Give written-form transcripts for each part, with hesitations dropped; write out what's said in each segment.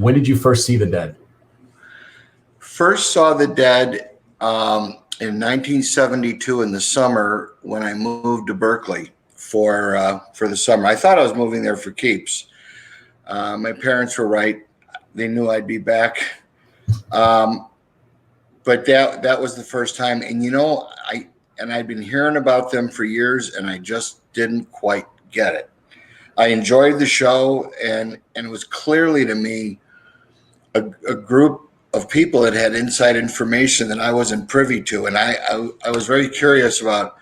When did you first see the Dead? First saw the Dead in 1972 in the summer when I moved to Berkeley for the summer. I thought I was moving there for keeps. My parents were right. They knew I'd be back. But that was the first time. And, you know, I'd been hearing about them for years, and I just didn't quite get it. I enjoyed the show, and it was clearly to me a group of people that had inside information that I wasn't privy to. And I was very curious about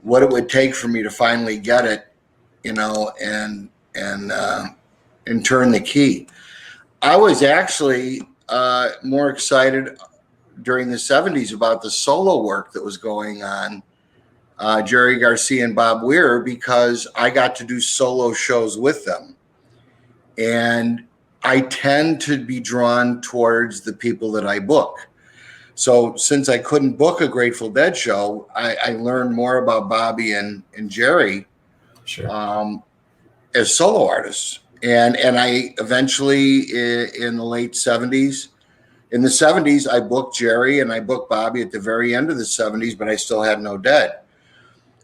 what it would take for me to finally get it, you know, and turn the key. I was actually more excited during the 70s about the solo work that was going on, Jerry Garcia and Bob Weir, because I got to do solo shows with them. And I tend to be drawn towards the people that I book. So since I couldn't book a Grateful Dead show, I learned more about Bobby and Jerry as solo artists. And I eventually, in the late 70s, in the 70s, I booked Jerry and I booked Bobby at the very end of the 70s, but I still had no Dead.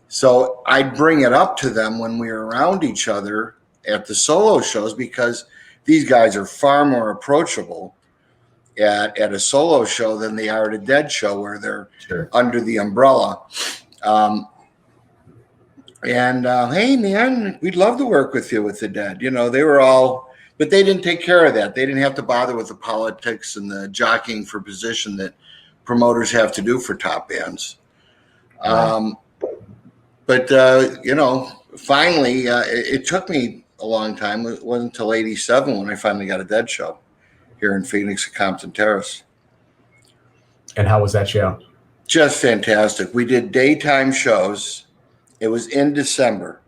So I'd bring it up to them when we were around each other at the solo shows, because these guys are far more approachable at a solo show than they are at a Dead show, where they're under the umbrella. Hey, man, we'd love to work with you with the Dead. You know, they were all, but they didn't take care of that. They didn't have to bother with the politics and the jockeying for position that promoters have to do for top bands. You know, finally, it took me a long time. It wasn't until 87 when I finally got a Dead show here in Phoenix at Compton Terrace. And how was that show? Just fantastic. We did daytime shows. It was in December.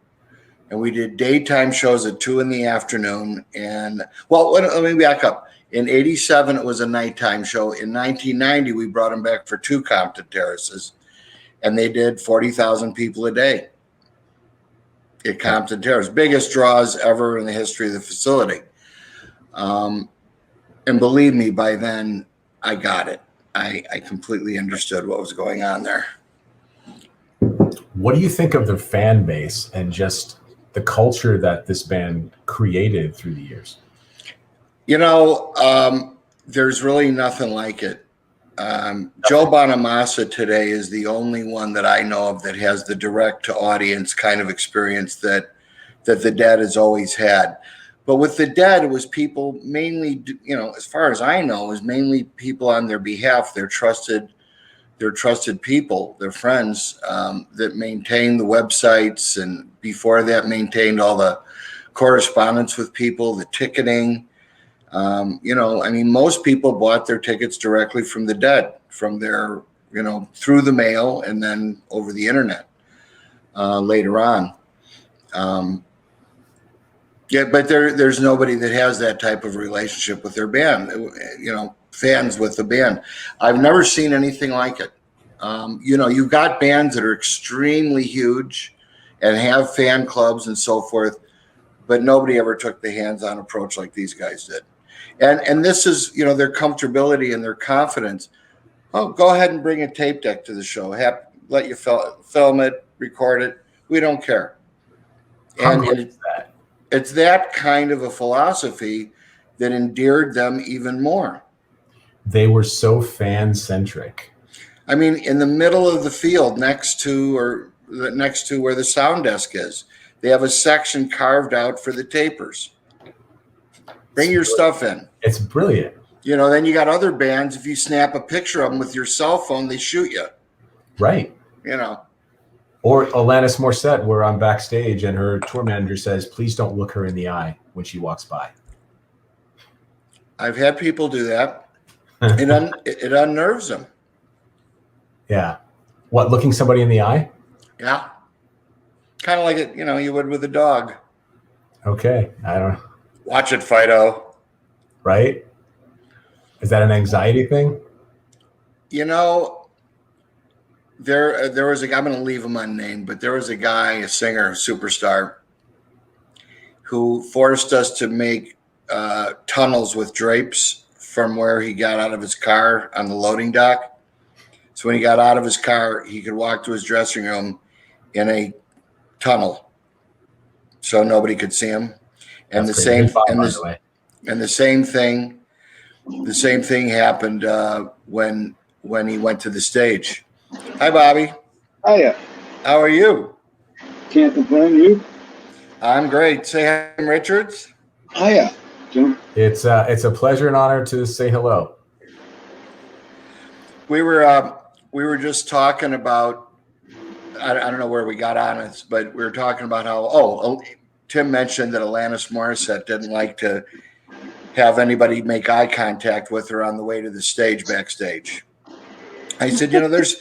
And we did daytime shows at 2 p.m. And, well, let me back up. In 87, it was a nighttime show. In 1990, we brought them back for 2 Compton Terraces. And they did 40,000 people a day at Compton Terrace. Biggest draws ever in the history of the facility. And believe me, by then, I got it. I completely understood what was going on there. What do you think of their fan base and just the culture that this band created through the years? You know, there's really nothing like it. Joe Bonamassa today is the only one that I know of that has the direct to audience kind of experience that the Dead has always had. But with the Dead, it was people mainly, you know, as far as I know, it was mainly people on their behalf, their trusted people, their friends, that maintained the websites, and before that maintained all the correspondence with people, the ticketing. You know, I mean, most people bought their tickets directly from the Dead, from their, you know, through the mail and then over the internet later on. Yeah, but there's nobody that has that type of relationship with their band, you know, fans with the band. I've never seen anything like it. You know, you've got bands that are extremely huge and have fan clubs and so forth, but nobody ever took the hands-on approach like these guys did. And this is, you know, their comfortability and their confidence. Oh, go ahead and bring a tape deck to the show. Let you film it, record it. We don't care. And it's that kind of a philosophy that endeared them even more. They were so fan-centric. I mean, in the middle of the field next to where the sound desk is, they have a section carved out for the tapers. Bring your stuff in. It's brilliant. You know, then you got other bands, if you snap a picture of them with your cell phone, they shoot you. Right. You know. Or Alanis Morissette, we're on Backstage and her tour manager says, please don't look her in the eye when she walks by. I've had people do that. It unnerves them. Yeah. What, looking somebody in the eye? Yeah. Kind of like it, you know, you would with a dog. Okay. I don't know. Watch it, Fido. Right? Is that an anxiety thing? You know, there was I'm going to leave him unnamed, but there was a guy, a singer, a superstar, who forced us to make tunnels with drapes from where he got out of his car on the loading dock. So when he got out of his car, he could walk to his dressing room in a tunnel, so nobody could see him. And That's crazy. Good thought, by the way. And the same thing happened when he went to the stage. Hi, Bobby. Hiya. How are you? Can't complain. You? I'm great. Say hi, I'm Richards. Hiya, Jim. It's a pleasure and honor to say hello. We were just talking about, I don't know where we got on it, but we were talking about how Tim mentioned that Alanis Morissette didn't like to have anybody make eye contact with her on the way to the stage backstage. I said, there's.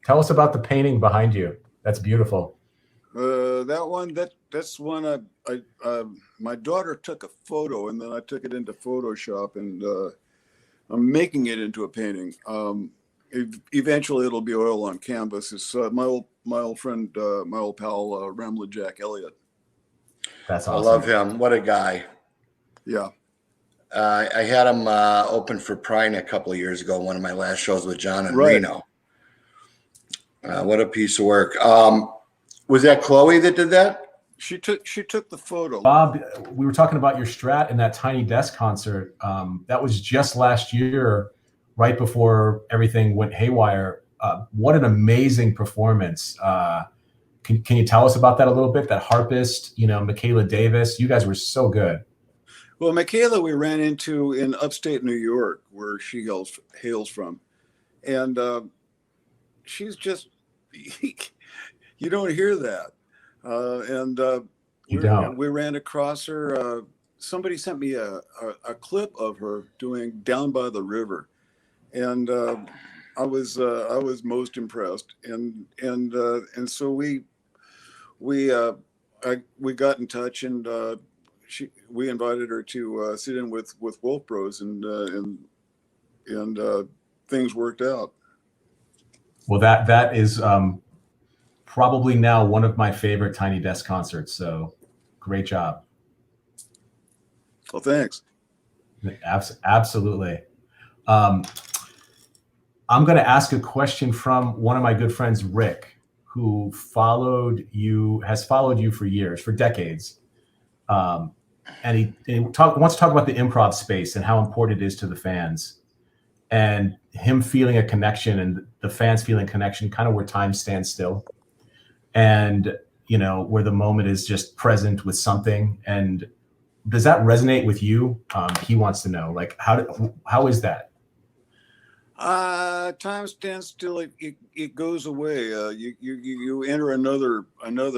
Tell us about the painting behind you. That's beautiful. That's one my daughter took a photo, and then I took it into Photoshop, and I'm making it into a painting. Eventually it'll be oil on canvas. It's my old friend, my old pal, Ramla Jack Elliott. That's awesome. I love him. What a guy. Yeah. I had him open for Prine a couple of years ago, one of my last shows with John in Reno. What a piece of work. Was that Chloe that did that? She took the photo. Bob, we were talking about your Strat in that Tiny Desk concert. That was just last year, right before everything went haywire. What an amazing performance. Can you tell us about that a little bit? That harpist, Michaela Davis, you guys were so good. Well, Michaela, we ran into in upstate New York, where she hails from. And she's just, you don't hear that. We ran across her. Somebody sent me a clip of her doing Down by the River. And I was most impressed. And so we got in touch, and we invited her to sit in with Wolf Bros, and things worked out. Well, that is probably now one of my favorite Tiny Desk concerts. So great job. Well, thanks. Absolutely. I'm going to ask a question from one of my good friends, Rick, who has followed you for years, for decades. And he wants to talk about the improv space and how important it is to the fans, and him feeling a connection and the fans feeling connection, kind of where time stands still, and where the moment is just present with something. And does that resonate with you? He wants to know, like, how is that? Time stands still. It goes away. You enter another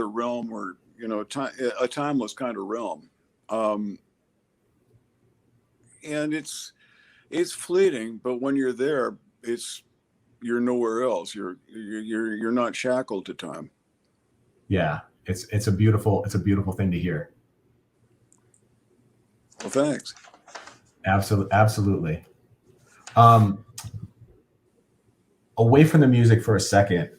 realm where a timeless kind of realm. And it's fleeting, but when you're there, you're nowhere else. You're not shackled to time. Yeah, it's a beautiful thing to hear. Well, thanks. Absolutely. Away from the music for a second.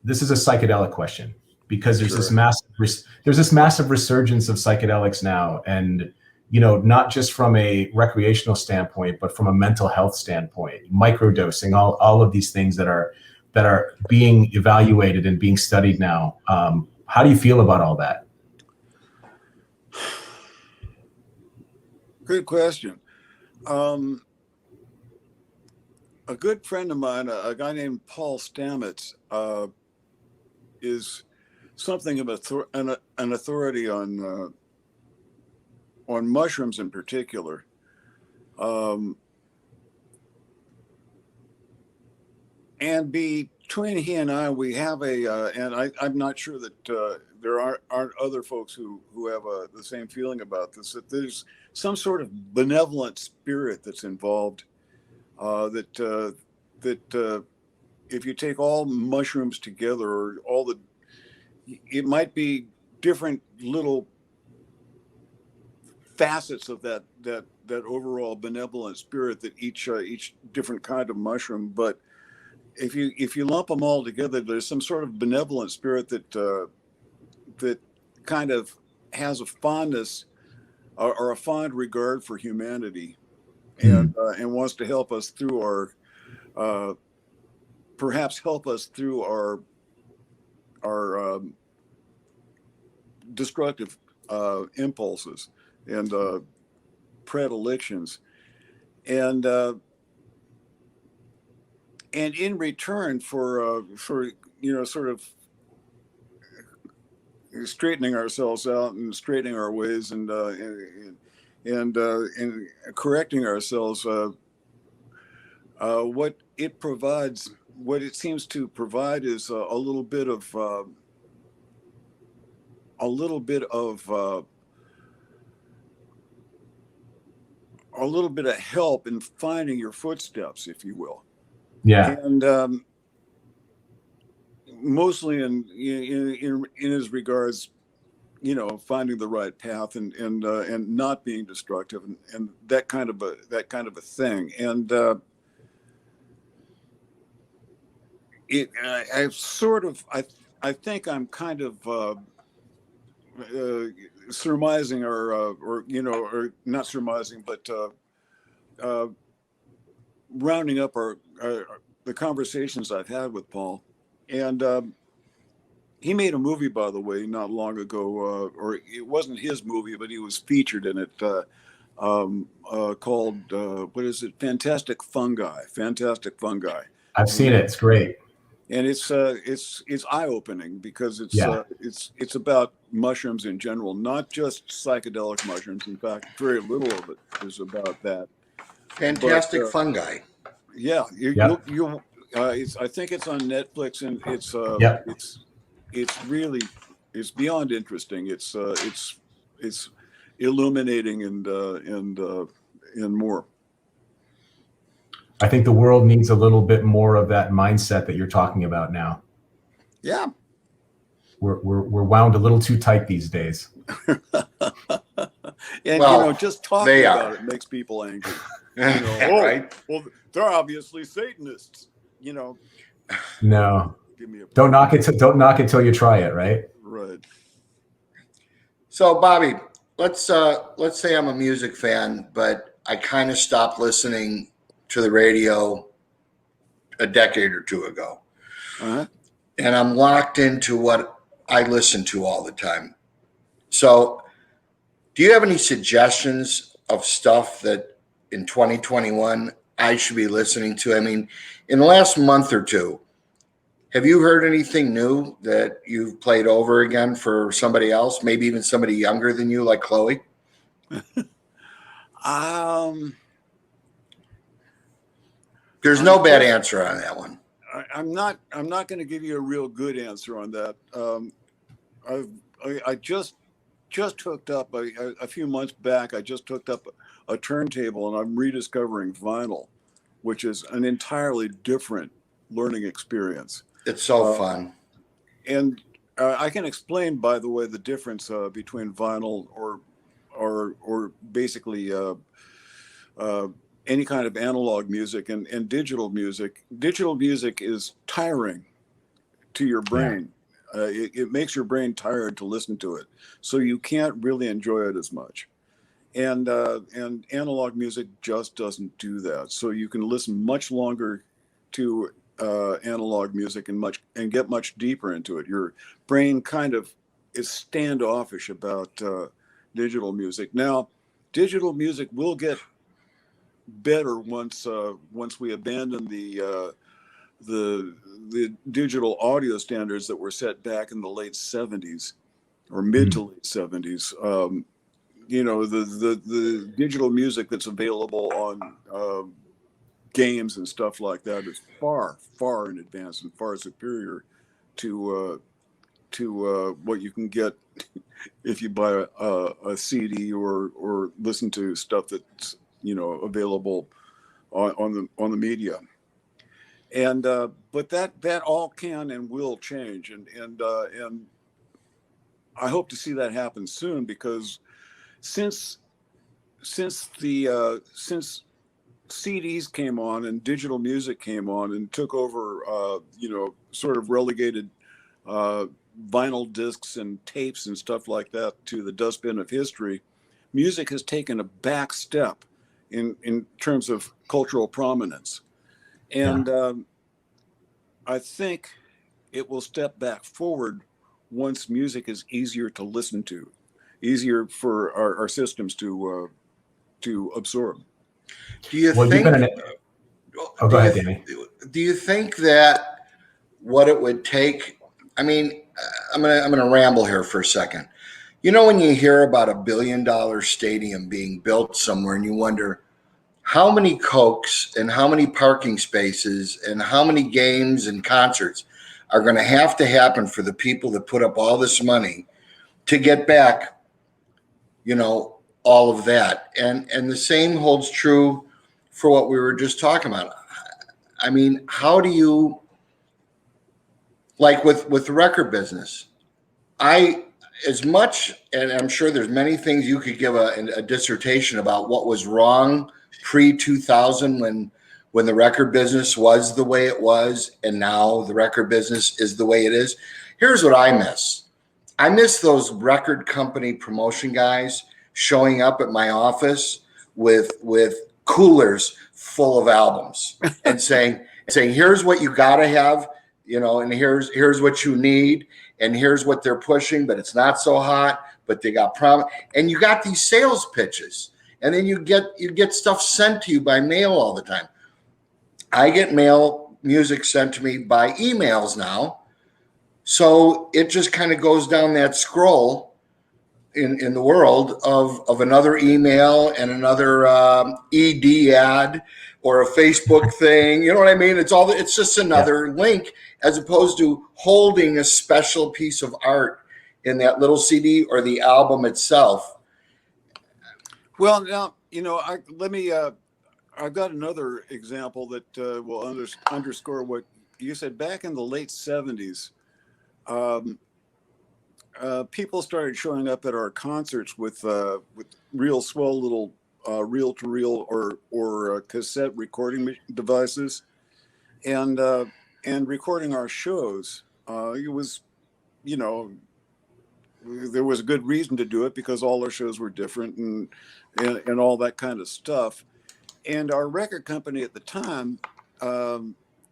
This is a psychedelic question, because there's this massive resurgence of psychedelics now, and not just from a recreational standpoint, but from a mental health standpoint, microdosing, all of these things that are being evaluated and being studied now. How do you feel about all that? Good question. A good friend of mine, a guy named Paul Stamets, is something of an authority on mushrooms in particular. And between he and I, we have I'm not sure that there aren't other folks who have the same feeling about this, that there's some sort of benevolent spirit that's involved, that if you take all mushrooms together, or it might be different little facets of that overall benevolent spirit that each different kind of mushroom. But if you lump them all together, there's some sort of benevolent spirit that kind of has a fondness or a fond regard for humanity, and wants to help us through our perhaps help us through our destructive impulses and predilections, and in return for sort of straightening ourselves out and straightening our ways and correcting ourselves, what it provides, what it seems to provide, is a little bit of help in finding your footsteps, if you will. Yeah. And mostly in his regards, finding the right path and not being destructive and that kind of a thing. And I think I'm kind of surmising or not surmising, but rounding up the conversations I've had with Paul. And he made a movie, by the way, not long ago, or it wasn't his movie, but he was featured in it, called, what is it? Fantastic Fungi. I've seen it. It's great. And it's eye-opening because it's about mushrooms in general, not just psychedelic mushrooms. In fact, very little of it is about that. Fantastic Fungi. Yeah, I think it's on Netflix, and it's beyond interesting. It's illuminating and more. I think the world needs a little bit more of that mindset that you're talking about now. Yeah, we're wound a little too tight these days. And just talking about it makes people angry. Right? Well, they're obviously Satanists. No, don't knock it till you try it. Right. Right. So, Bobby, let's say I'm a music fan, but I kind of stopped listening to the radio a decade or two ago. Uh-huh. And I'm locked into what I listen to all the time. So do you have any suggestions of stuff that in 2021 I should be listening to? I mean, in the last month or two, have you heard anything new that you've played over again for somebody else, maybe even somebody younger than you, like Chloe? There's no bad answer on that one. I'm not going to give you a real good answer on that. I just hooked up a few months back. I just hooked up a turntable, and I'm rediscovering vinyl, which is an entirely different learning experience. It's so fun. And I can explain, by the way, the difference between vinyl or basically any kind of analog music and digital music. Digital music is tiring to your brain. Yeah. It makes your brain tired to listen to it, so you can't really enjoy it as much. And analog music just doesn't do that. So you can listen much longer to analog music and get much deeper into it. Your brain kind of is standoffish about digital music. Now, digital music will get better once we abandon the digital audio standards that were set back in the late 70s or mid to late 70s. The digital music that's available on games and stuff like that is far in advance and far superior to what you can get if you buy a CD or listen to stuff that's available on the media. And but that all can and will change, and I hope to see that happen soon, because since CDs came on and digital music came on and took over, sort of relegated vinyl discs and tapes and stuff like that to the dustbin of history, music has taken a back step in terms of cultural prominence. And I think it will step back forward once music is easier to listen to, easier for our systems to absorb. Do you Well, think? Oh, go ahead, Danny. Do you think that what it would take? I mean, I'm gonna ramble here for a second. You know, when you hear about $1 billion stadium being built somewhere, and you wonder how many Cokes and how many parking spaces and how many games and concerts are going to happen for the people that put up all this money to get back, you know, all of that. And the same holds true for what we were just talking about. I mean, how do you, like with the record business, as much, and I'm sure there's many things you could give a dissertation about what was wrong pre-2000 when the record business was the way it was, and now the record business is the way it is. Here's what I miss. I miss those record company promotion guys showing up at my office with coolers full of albums and saying, here's what you got to have, you know, and here's what you need, and here's what they're pushing, but it's not so hot, but they got promise. And you got these sales pitches, and then you get stuff sent to you by mail all the time. I get music sent to me by emails now. So it just kind of goes down that scroll in the world of another email and another ED ad or a Facebook thing. You know what I mean? It's just another link, as opposed to holding a special piece of art in that little CD or the album itself. Well, now, you know, I've got another example that will underscore what you said. Back in the late 70s, people started showing up at our concerts with real swell little reel-to-reel or cassette recording devices, and recording our shows. It was, you know, there was a good reason to do it because all our shows were different and all that kind of stuff. And our record company at the time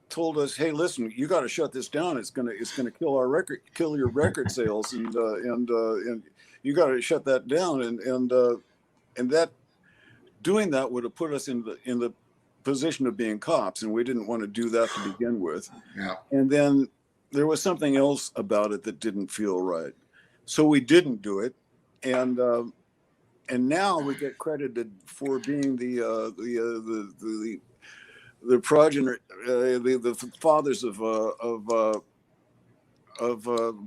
told us, "Hey, listen, you got to shut this down. It's gonna kill your record sales, and you got to shut that down." And that doing that would have put us in the position of being cops, and we didn't want to do that to begin with. Yeah. And then there was something else about it that didn't feel right, so we didn't do it. And now we get credited for being the progenitor, the fathers of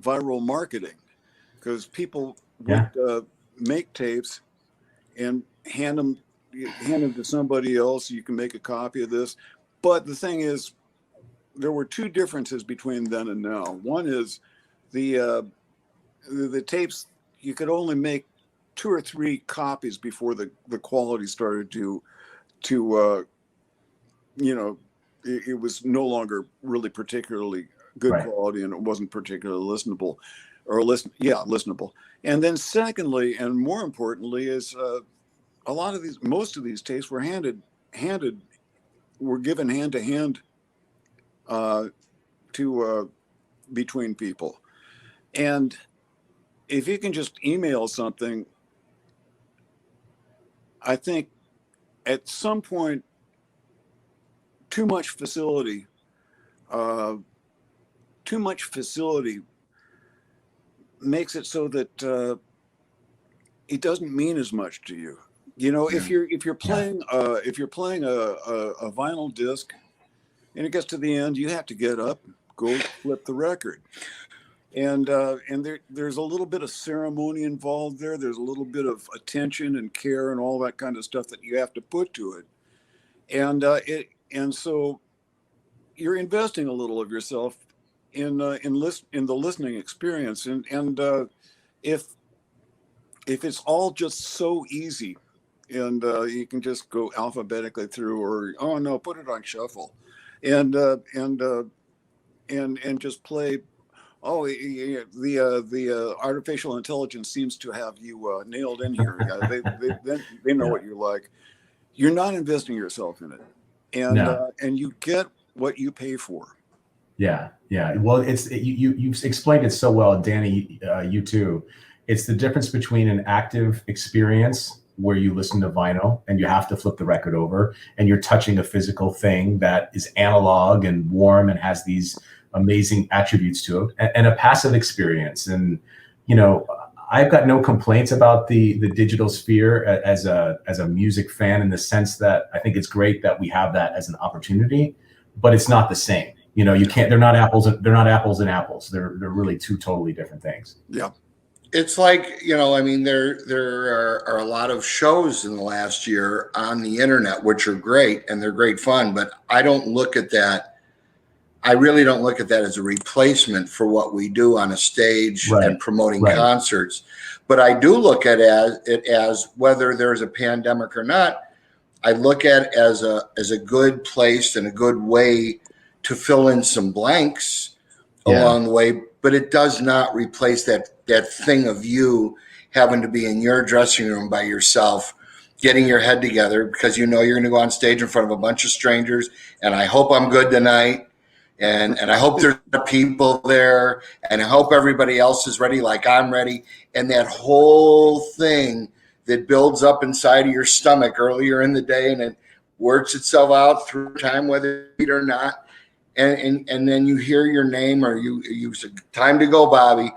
viral marketing, because people would make tapes and hand them to somebody else. You can make a copy of this, but the thing is, there were two differences between then and now. One is the tapes, you could only make 2 or 3 copies before the quality started to you know, it was no longer really particularly good quality, and it wasn't particularly listenable. And then secondly, and more importantly, is most of these tapes were given hand to hand to between people. And if you can just email something, I think at some point, too much facility makes it so that it doesn't mean as much to you. You know, if you're playing a vinyl disc and it gets to the end, you have to get up, go flip the record. And there's a little bit of ceremony involved there. There's a little bit of attention and care and all that kind of stuff that you have to put to it. And so you're investing a little of yourself in the listening experience. And if it's all just so easy, and you can just go alphabetically through, or oh no, put it on shuffle, and just play Oh, the artificial intelligence seems to have you nailed in here. Yeah, they know what you like. You're not investing yourself in it, and you get what you pay for. Yeah, yeah. Well, you've explained it so well, Danny. You too. It's the difference between an active experience where you listen to vinyl and you have to flip the record over, and you're touching a physical thing that is analog and warm and has these amazing attributes to it, and a passive experience. And you know, I've got no complaints about the digital sphere as a music fan, in the sense that I think it's great that we have that as an opportunity, but it's not the same. You know, you can't. They're not apples. They're not apples and apples. They're really two totally different things. Yeah, It's like, I mean, there are a lot of shows in the last year on the internet, which are great and they're great fun, but I don't look at that. I really don't look at that as a replacement for what we do on a stage and promoting concerts. But I do look at it as whether there's a pandemic or not. I look at it as a good place and a good way to fill in some blanks along the way, but it does not replace that thing of you having to be in your dressing room by yourself, getting your head together because you're going to go on stage in front of a bunch of strangers, and I hope I'm good tonight, and I hope there's people there, and I hope everybody else is ready like I'm ready, and that whole thing that builds up inside of your stomach earlier in the day, and it works itself out through time, whether you eat or not. And then you hear your name, or you say, time to go, Bobby,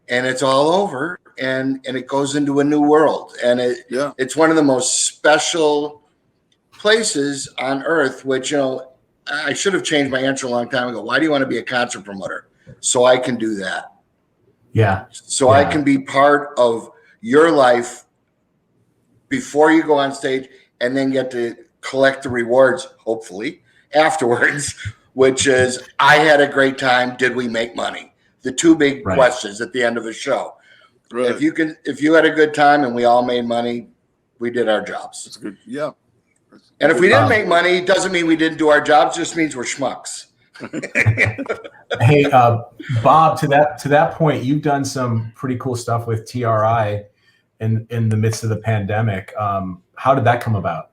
and it's all over, and it goes into a new world, and it's one of the most special places on earth. Which I should have changed my answer a long time ago. Why do you want to be a concert promoter? So I can do that. Yeah. So I can be part of your life before you go on stage, and then get to collect the rewards, hopefully afterwards. Which is, I had a great time. Did we make money? The two big questions at the end of the show. Right. If you had a good time and we all made money, we did our jobs. That's good. Yeah. And if we didn't make money, it doesn't mean we didn't do our jobs. It just means we're schmucks. Hey, Bob, to that point, you've done some pretty cool stuff with TRI in the midst of the pandemic. How did that come about?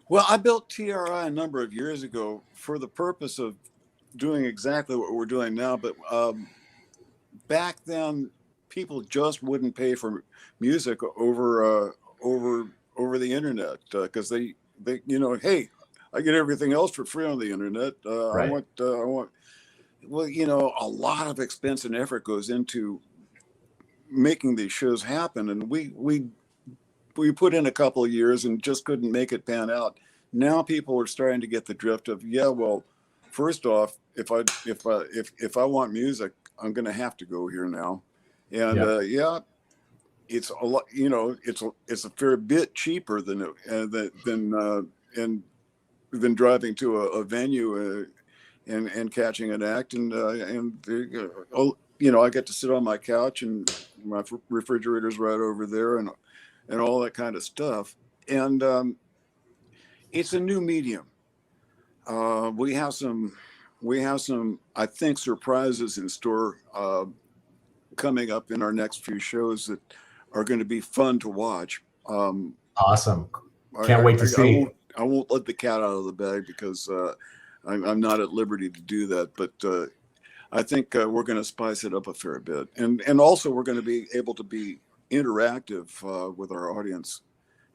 Well, I built TRI a number of years ago for the purpose of doing exactly what we're doing now. But back then, people just wouldn't pay for music over the internet because they hey, I get everything else for free on the internet. I want. Well, a lot of expense and effort goes into making these shows happen, and we put in a couple of years and just couldn't make it pan out. Now people are starting to get the drift of, well, first off, if I want music, I'm going to have to go here now, and it's a lot. It's a fair bit cheaper than driving to a venue and catching an act, and I get to sit on my couch and my refrigerator's right over there, and all that kind of stuff. And it's a new medium. We have some, I think, surprises in store coming up in our next few shows that are going to be fun to watch. Awesome. Can't wait to see. I won't let the cat out of the bag because I'm not at liberty to do that. But I think we're going to spice it up a fair bit. And also we're going to be able to be interactive with our audience.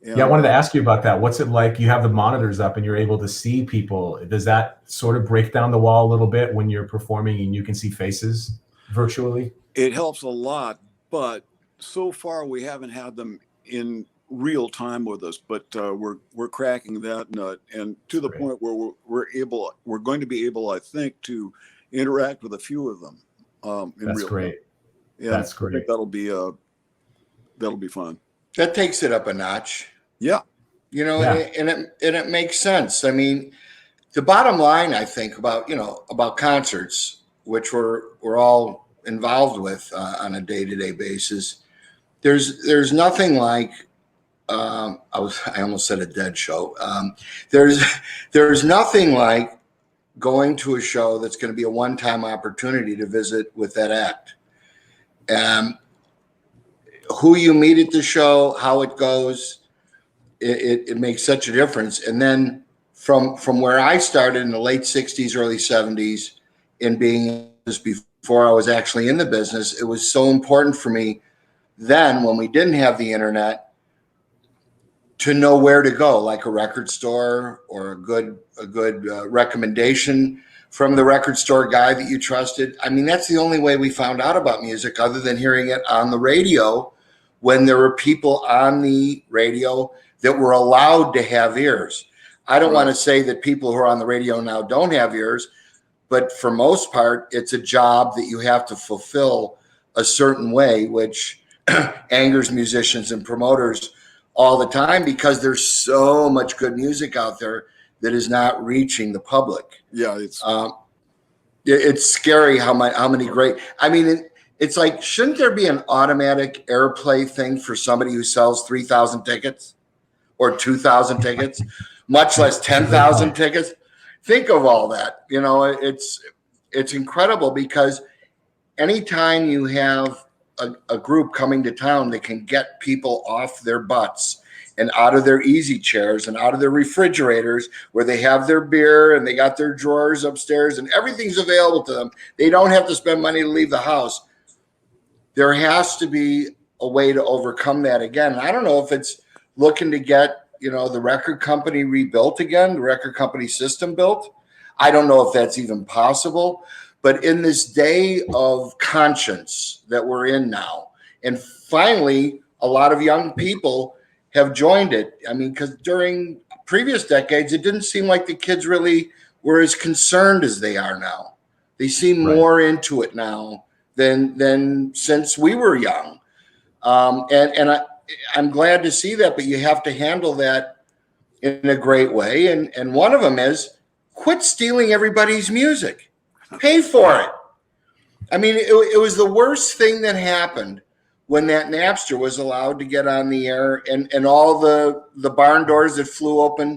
And, I wanted to ask you about that. What's it like? You have the monitors up and you're able to see people. Does that sort of break down the wall a little bit when you're performing and you can see faces virtually? It helps a lot, but so far we haven't had them in real time with us, but we're cracking that nut, and to the point where we're going to be able, I think, to interact with a few of them. That's great. Yeah, that's great. I think that'll be fun. That takes it up a notch. Yeah. And it makes sense. I mean, the bottom line, I think, about concerts, which we're all involved with on a day-to-day basis. There's nothing like I almost said a Dead show. There's nothing like going to a show that's going to be a one-time opportunity to visit with that act. Who you meet at the show, how it goes, it makes such a difference. And then from where I started in the late 60s, early 70s, in being just before I was actually in the business, it was so important for me then, when we didn't have the internet, to know where to go, like a record store or a good recommendation from the record store guy that you trusted. I mean, that's the only way we found out about music, other than hearing it on the radio, when there were people on the radio that were allowed to have ears. I don't want to say that people who are on the radio now don't have ears, but for most part, it's a job that you have to fulfill a certain way, which angers musicians and promoters all the time, because there's so much good music out there that is not reaching the public. Yeah, it's scary how many great. I mean, it's like, shouldn't there be an automatic airplay thing for somebody who sells 3,000 tickets or 2,000 tickets, much less 10,000 tickets? Think of all that. You know, it's incredible, because anytime you have a group coming to town that can get people off their butts and out of their easy chairs and out of their refrigerators, where they have their beer and they got their drawers upstairs and everything's available to them, they don't have to spend money to leave the house. There has to be a way to overcome that again. And I don't know if it's looking to get, the record company rebuilt again, the record company system built. I don't know if that's even possible. But in this day of conscience that we're in now, and finally, a lot of young people have joined it. I mean, because during previous decades, it didn't seem like the kids really were as concerned as they are now. They seem more into it now than since we were young. And I'm glad to see that, but you have to handle that in a great way. And one of them is quit stealing everybody's music. Pay for it. I mean, it was the worst thing that happened when that Napster was allowed to get on the air, and all the barn doors that flew open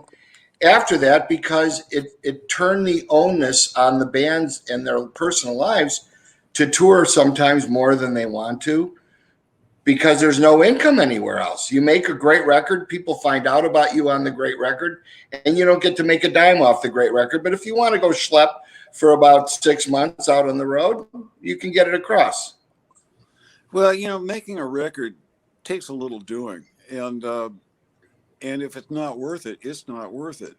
after that, because it turned the onus on the bands and their personal lives to tour sometimes more than they want to, because there's no income anywhere else. You make a great record, people find out about you on the great record, and you don't get to make a dime off the great record. But if you want to go schlep for about 6 months out on the road, you can get it across. Well, making a record takes a little doing, and if it's not worth it, it's not worth it.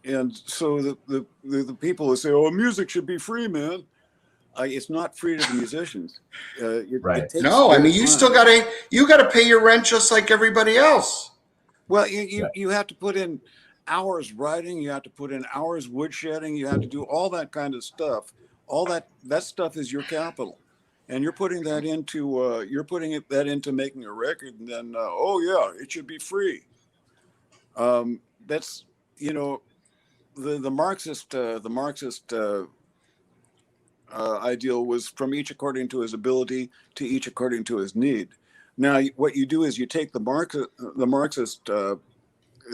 And so the people who say, "Oh, music should be free, man," it's not free to the musicians. It takes no, I mean, you still gotta pay your rent just like everybody else. Well, you have to put in hours writing, you have to put in hours woodshedding, you have to do all that kind of stuff. All that stuff is your capital, and you're putting that into making a record, and then it should be free. That's the Marxist ideal was from each according to his ability to each according to his need. Now, what you do is you take the Marxist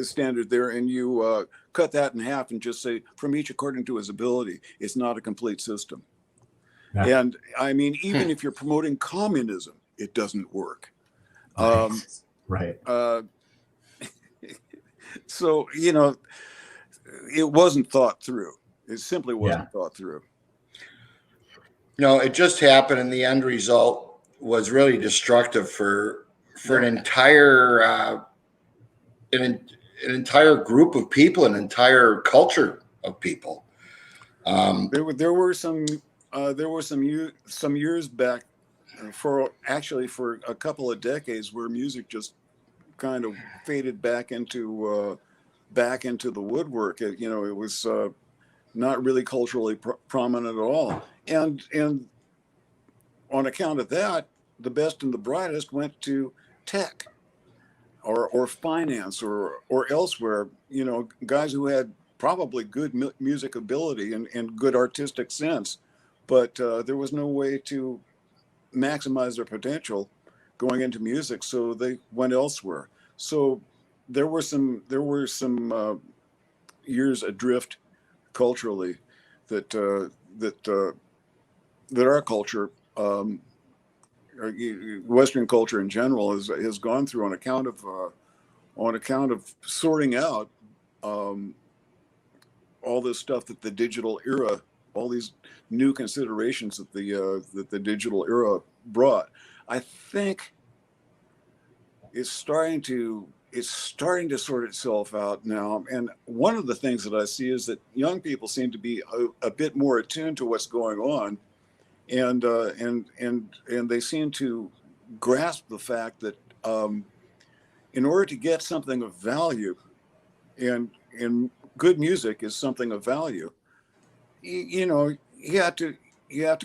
standard there, and you cut that in half and just say from each according to his ability. It's not a complete system. Yeah. And I mean, even if you're promoting communism, it doesn't work. Right. So, it wasn't thought through. It simply wasn't thought through. No, it just happened, and the end result was really destructive for an entire an entire group of people, an entire culture of people. There were some years back, for a couple of decades, where music just kind of faded back into the woodwork. It was not really culturally prominent at all, and on account of that, the best and the brightest went to tech or finance or elsewhere. Guys who had probably good music ability and good artistic sense, but there was no way to maximize their potential going into music, so they went elsewhere. So there were some years adrift culturally, that that our culture, Western culture in general, has gone through on account of sorting out all this stuff that the digital era, all these new considerations that the digital era brought. I think it's starting to sort itself out now. And one of the things that I see is that young people seem to be a bit more attuned to what's going on, and they seem to grasp the fact that in order to get something of value, and good music is something of value, you know, you have to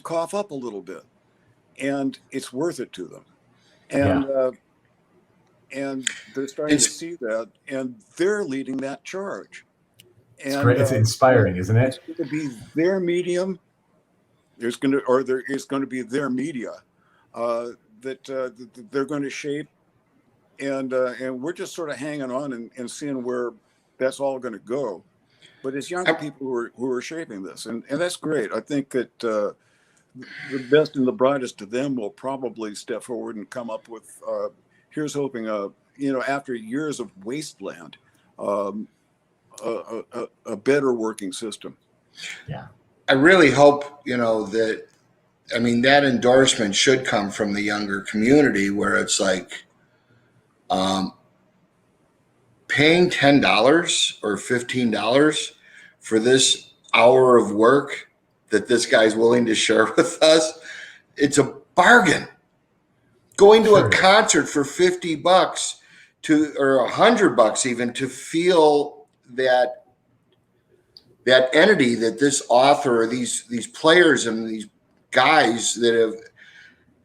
cough up a little bit, and it's worth it to them. And and they're starting to see that, and they're leading that charge. It's great. It's inspiring, isn't it? It's going to be their medium. There's going to be their media that they're going to shape, and we're just sort of hanging on and seeing where that's all going to go. But it's younger people who are shaping this, and that's great. I think that the best and the brightest of them will probably step forward and come up with. Here's hoping, you know, after years of wasteland, a better working system. Yeah. I really hope, you know, that, I mean, that endorsement should come from the younger community, where it's like paying $10 or $15 for this hour of work that this guy's willing to share with us. It's a bargain. Going to a concert for $50 or $100 even, to feel that entity that this author or these players and these guys that have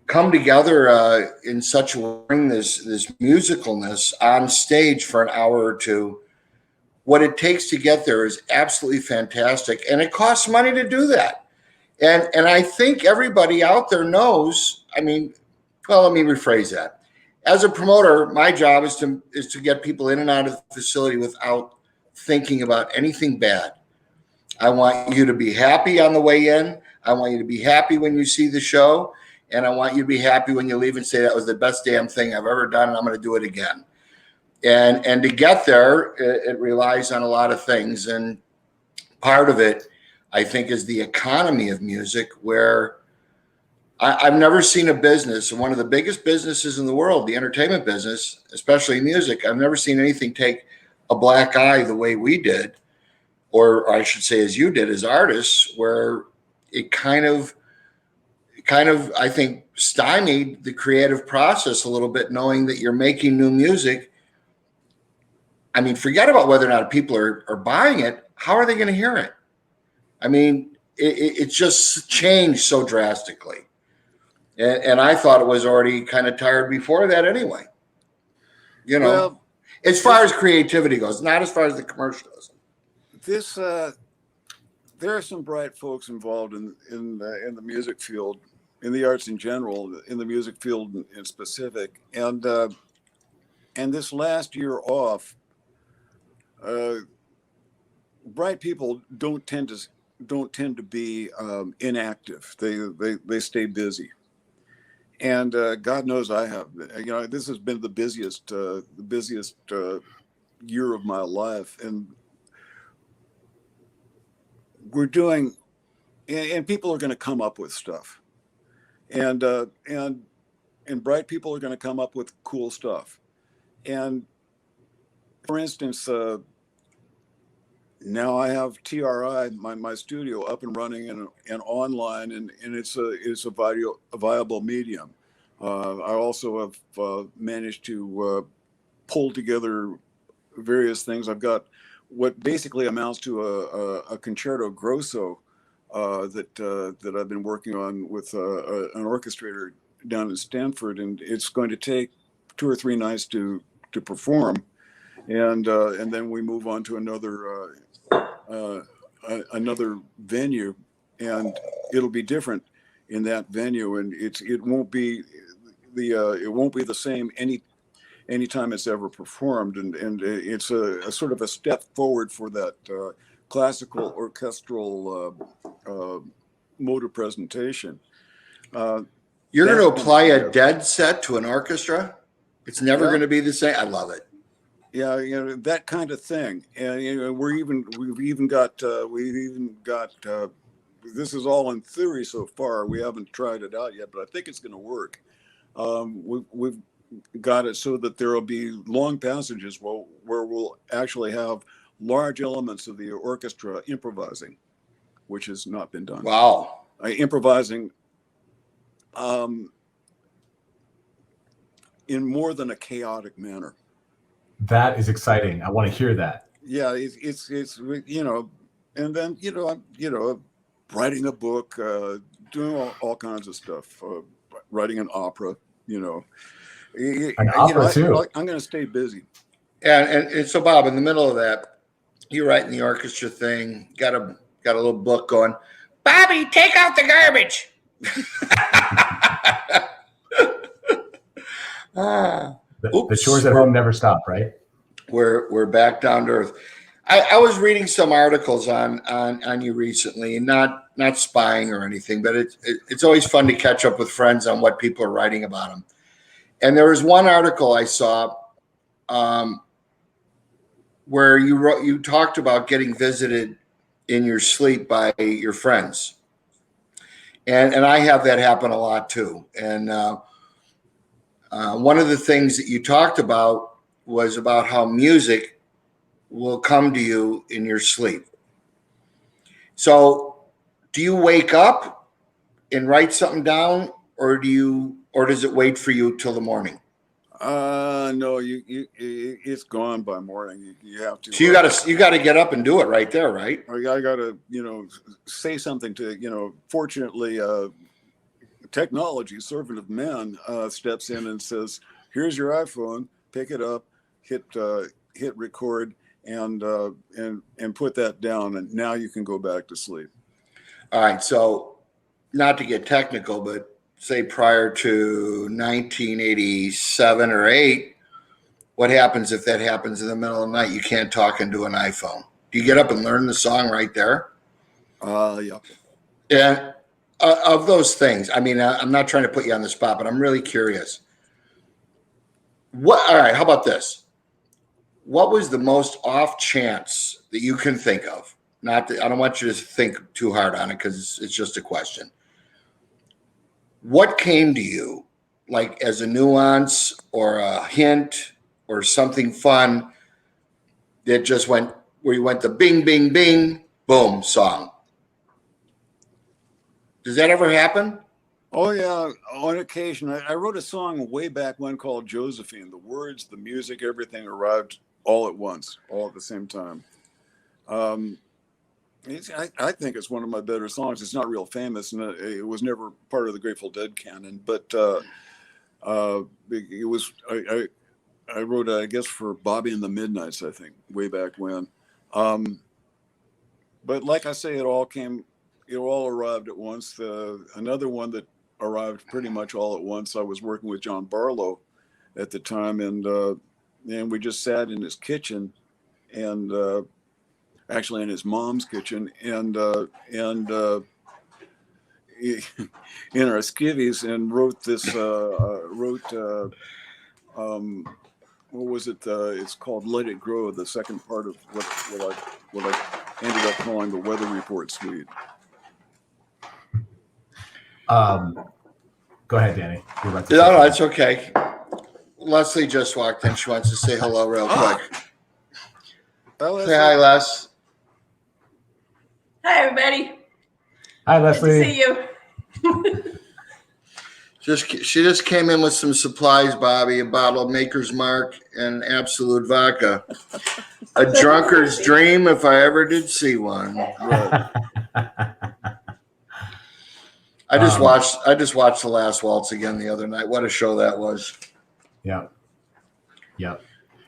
come together in such a way, bring this musicalness on stage for an hour or two. What it takes to get there is absolutely fantastic, and it costs money to do that. And I think everybody out there knows. I mean, well, let me rephrase that. As a promoter, my job is to get people in and out of the facility without thinking about anything bad. I want you to be happy on the way in. I want you to be happy when you see the show. And I want you to be happy when you leave and say, that was the best damn thing I've ever done, and I'm going to do it again. And to get there, it relies on a lot of things. And part of it, I think, is the economy of music, where I've never seen a business, one of the biggest businesses in the world, the entertainment business, especially music. I've never seen anything take a black eye the way we did, or I should say, as you did as artists, where it kind of, I think, stymied the creative process a little bit, knowing that you're making new music. I mean, forget about whether or not people are buying it. How are they going to hear it? I mean, it's just changed so drastically. And I thought it was already kind of tired before that anyway. You know, well, as far as creativity goes, not as far as the commercialism. There are some bright folks involved in the music field, in the arts in general, in the music field in specific. And this last year off, bright people don't tend to be inactive. They stay busy. And God knows I have. You know, this has been the busiest year of my life, and we're doing, and people are going to come up with stuff, and bright people are going to come up with cool stuff. And for instance, now I have TRI, my studio, up and running and online, and it's a viable medium. I also have managed to pull together various things. I've got what basically amounts to a concerto grosso that I've been working on with an orchestrator down in Stanford, and it's going to take 2 or 3 nights to perform, and then we move on to another venue, and it'll be different in that venue, and it won't be the same anytime it's ever performed, and it's a sort of a step forward for classical orchestral mode of presentation. You're going to apply a yeah. Dead set to an orchestra? It's never Yeah. going to be the same. I love it. Yeah, that kind of thing. And we've even got this is all in theory so far. We haven't tried it out yet, but I think it's going to work. We've got it so that there will be long passages where we'll actually have large elements of the orchestra improvising, which has not been done. Wow. Improvising in more than a chaotic manner. That is exciting. I want to hear that. Yeah, it's and then I'm writing a book, doing all kinds of stuff, writing an opera. An opera too. I'm going to stay busy. And so, Bob, in the middle of that, you're writing the orchestra thing. Got a little book going. Bobby, take out the garbage. The chores at home never stop, right? We're back down to earth. I was reading some articles on you recently, and not spying or anything, but it's always fun to catch up with friends on what people are writing about them. And there was one article I saw where you talked about getting visited in your sleep by your friends, and I have that happen a lot too. And one of the things that you talked about was about how music will come to you in your sleep. So do you wake up and write something down, or does it wait for you till the morning? No, it's gone by morning. You have to. So you gotta get up and do it right there, right? I gotta, say something to, fortunately, technology, servant of man, steps in and says, here's your iPhone, pick it up, hit record, and put that down, and now you can go back to sleep. All right. So not to get technical, but say prior to 1987 or 8, what happens if that happens in the middle of the night? You can't talk into an iPhone. Do you get up and learn the song right there? Yeah. And of those things, I mean, I'm not trying to put you on the spot, but I'm really curious. All right, how about this? What was the most off chance that you can think of? I don't want you to think too hard on it because it's just a question. What came to you, like as a nuance or a hint or something fun that just went where you went the bing, bing, bing, boom, song? Does that ever happen? Oh, yeah. On occasion. I wrote a song way back when called Josephine. The words, the music, everything arrived all at once, all at the same time. I think it's one of my better songs. It's not real famous, and it was never part of the Grateful Dead canon, but it was. I wrote, I guess, for Bobby and the Midnights, I think, way back when. But like I say, it all arrived at once. Another one that arrived pretty much all at once. I was working with John Barlow at the time, and we just sat in his kitchen, and actually in his mom's kitchen, and in our skivvies, and wrote this. What was it? It's called "Let It Grow." The second part of what I ended up calling the Weather Report Suite. Go ahead, Danny. No, it's okay. Leslie just walked in. She wants to say hello real quick. Say hi, Les. Hi, everybody. Hi, Leslie. Good to see you. She just came in with some supplies, Bobby, a bottle of Maker's Mark and Absolute Vodka. A drunkard's dream, if I ever did see one. Right. I just watched The Last Waltz again the other night. What a show that was. Yeah.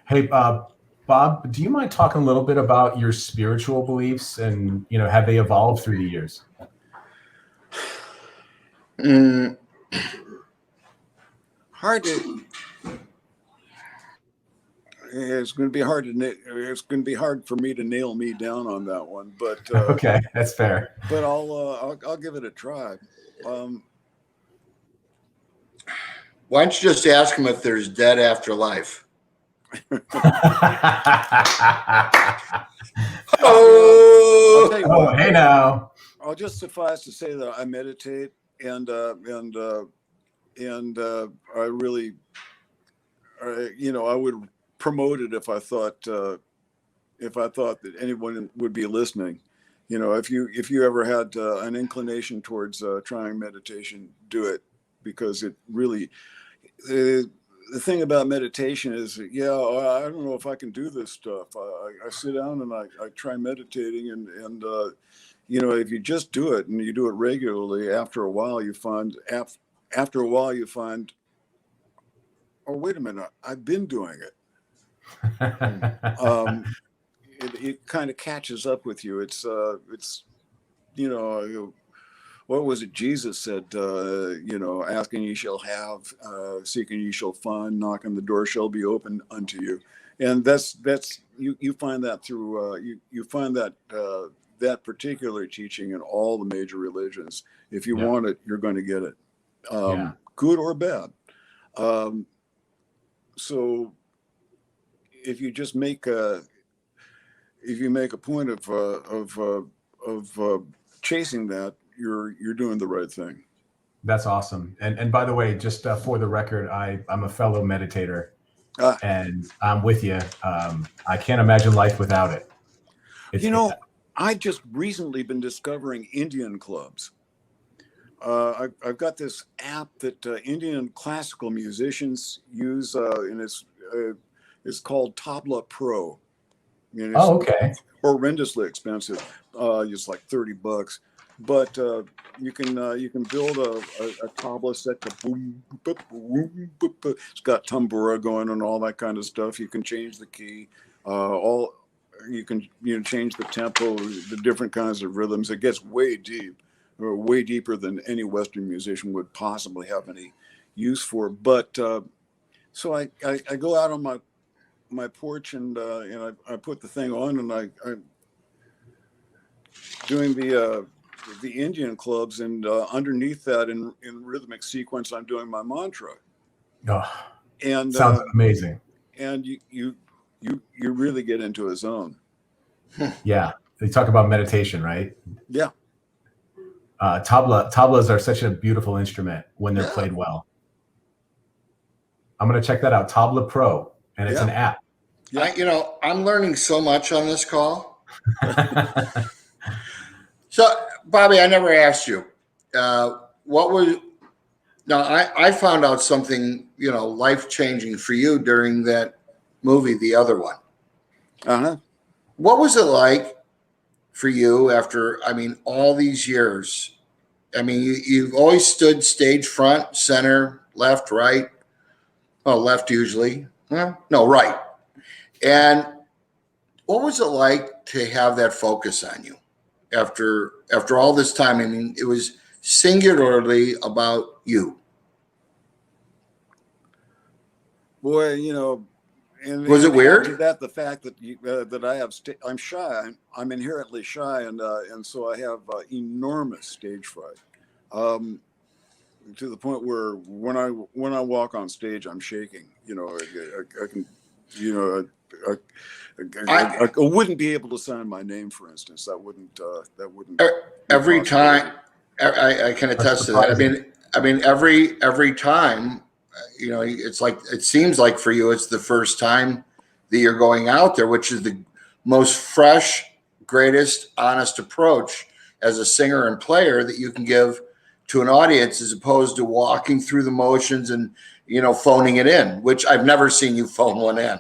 Hey, Bob, do you mind talking a little bit about your spiritual beliefs and, have they evolved through the years? Hard to, it's going to be hard it's going to be hard for me to nail me down on that one, but okay, that's fair. But I'll give it a try. Why don't you just ask him if there's dead after life? I'll tell you Oh, what, hey now. I'll just suffice to say that I meditate, and I really, I would promote it if I thought that anyone would be listening. If you ever had an inclination towards trying meditation, do it, because it really, the thing about meditation is, I don't know if I can do this stuff. I sit down and I try meditating, and if you just do it and you do it regularly, after a while you find, oh, wait a minute, I've been doing it. It kind of catches up with you. It's what was it Jesus said? Asking ye shall have, seeking ye shall find, knocking the door shall be opened unto you. And that's you find that through you find that that particular teaching in all the major religions. If you want it, you're going to get it, good or bad. So if you just make a point of chasing that, you're doing the right thing. That's awesome. And by the way, just for the record, I'm a fellow meditator, and I'm with you. I can't imagine life without it. I just recently been discovering Indian clubs. I've got this app that Indian classical musicians use, and it's called Tabla Pro. Okay. Horrendously expensive. It's like $30, but you can build a tabla set to boom, boop, boom, boop, boop. It's got tambura going and all that kind of stuff. You can change the key. You can change the tempo, the different kinds of rhythms. It gets way deep, or way deeper than any Western musician would possibly have any use for. But so I go out on my porch and I put the thing on, and I'm doing the Indian clubs, and underneath that in rhythmic sequence, I'm doing my mantra. Oh, and sounds amazing. And you really get into a zone. Yeah, they talk about meditation, right? Yeah. Tablas are such a beautiful instrument when they're played well. I'm gonna check that out. Tabla Pro, and it's an app. Yeah. I'm learning so much on this call. So, Bobby, I never asked you, what was, now I found out something, life-changing for you during that movie, the other one. Uh-huh. What was it like for you after, all these years? You've always stood stage front, center, left, right. Well, left usually. No, right. And what was it like to have that focus on you after all this time? It was singularly about you. Boy, and was it weird? That the fact that that I have I'm shy. I'm inherently shy, and so I have enormous stage fright, to the point where when I walk on stage, I'm shaking. I can, I wouldn't be able to sign my name, for instance. That wouldn't. Every time, I can attest to that. Every time. It's like, it seems like for you, it's the first time that you're going out there, which is the most fresh, greatest, honest approach as a singer and player that you can give to an audience, as opposed to walking through the motions and, phoning it in, which I've never seen you phone one in.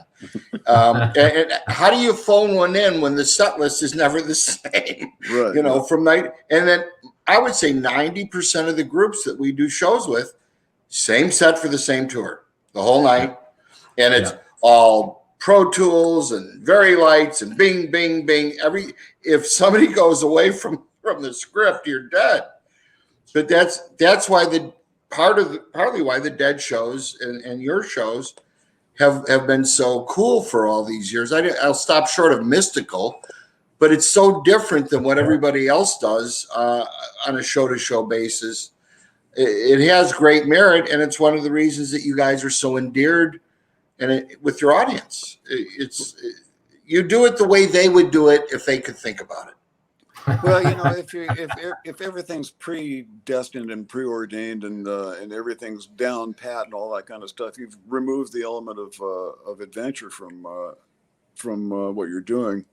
And how do you phone one in when the set list is never the same? Right. From night, and then I would say 90% of the groups that we do shows with, same set for the same tour the whole night, and it's all Pro Tools and very lights and bing, bing, bing. If somebody goes away from the script, you're dead. But that's why partly why the Dead shows and your shows have been so cool for all these years. I'll stop short of mystical, but it's so different than what everybody else does on a show-to-show basis. It has great merit, and it's one of the reasons that you guys are so endeared with your audience. You do it the way they would do it if they could think about it. Well, you know, if everything's predestined and preordained and everything's down pat and all that kind of stuff, you've removed the element of adventure from what you're doing,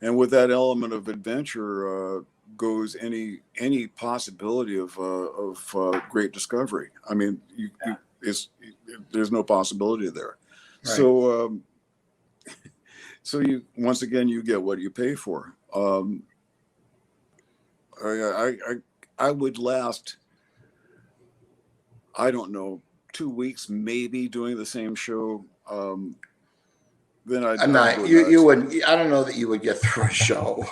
and with that element of adventure goes any possibility of great discovery. I mean, there's no possibility there. Right. So you once again you get what you pay for. I would last, I don't know, 2 weeks maybe doing the same show. Then you wouldn't. I don't know that you would get through a show.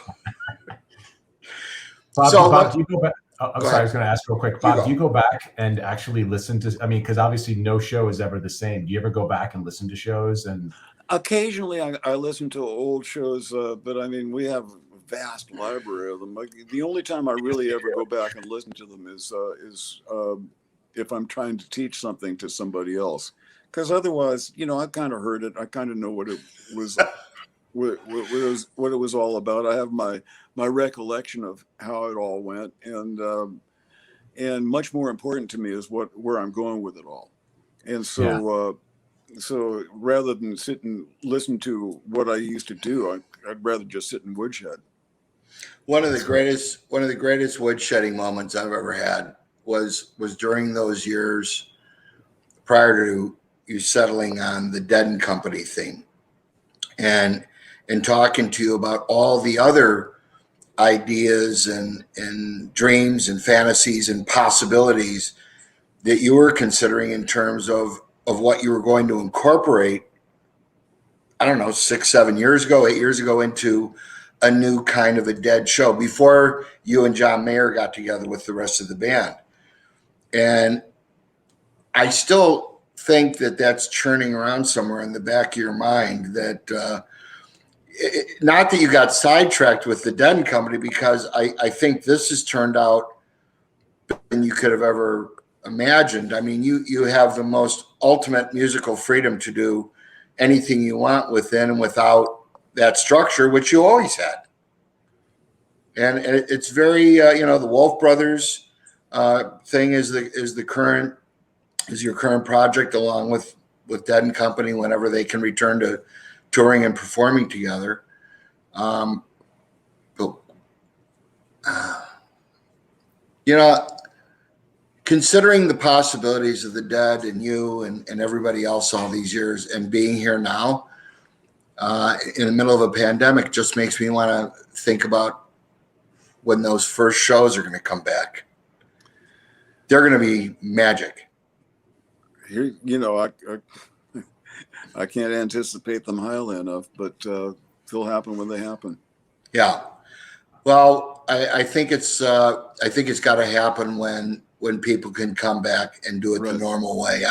Bob, do you go back? I'm sorry, I was going to ask real quick. Bob, do you go back and actually listen to? I mean, because obviously no show is ever the same. Do you ever go back and listen to shows? And occasionally, I listen to old shows, but I mean, we have vast library of them. Like, the only time I really ever go back and listen to them is if I'm trying to teach something to somebody else, because otherwise, you know, I kind of heard it. I kind of know what it was, what it was all about. I have my recollection of how it all went, and much more important to me is where I'm going with it all. And so so rather than sit and listen to what I used to do, I'd rather just sit and woodshed. One of the greatest woodshedding moments I've ever had was during those years prior to you settling on the Dead and Company thing, and talking to you about all the other ideas and dreams and fantasies and possibilities that you were considering in terms of what you were going to incorporate. I don't know, 6, 7 years ago, 8 years ago, into a new kind of a Dead show before you and John Mayer got together with the rest of the band. And I still think that that's churning around somewhere in the back of your mind, that not that you got sidetracked with the Dead and Company, because I think this has turned out better than you could have ever imagined. I mean, you have the most ultimate musical freedom to do anything you want within and without that structure, which you always had. And it's very, the Wolf Brothers thing is your current project, along with Dead and Company, whenever they can return to touring and performing together. Considering the possibilities of the Dead and you and everybody else all these years, and being here now in the middle of a pandemic, just makes me want to think about when those first shows are going to come back. They're going to be magic. I can't anticipate them highly enough, but they'll happen when they happen. Yeah. Well, I think it's got to happen when people can come back and do it the normal way.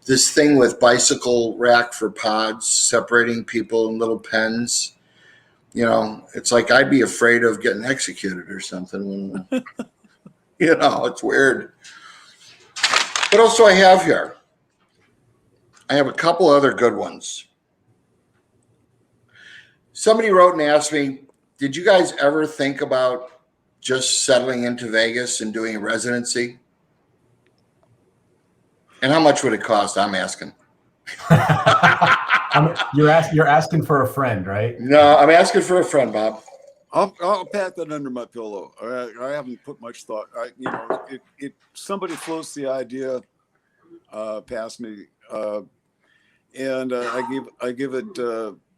This thing with bicycle rack for pods, separating people in little pens, it's like I'd be afraid of getting executed or something. It's weird. What else do I have here? I have a couple other good ones. Somebody wrote and asked me, did you guys ever think about just settling into Vegas and doing a residency? And how much would it cost? I'm asking. You're asking for a friend, right? No, I'm asking for a friend, Bob. I'll pack that under my pillow. I haven't put much thought. If somebody floats the idea past me, and I give it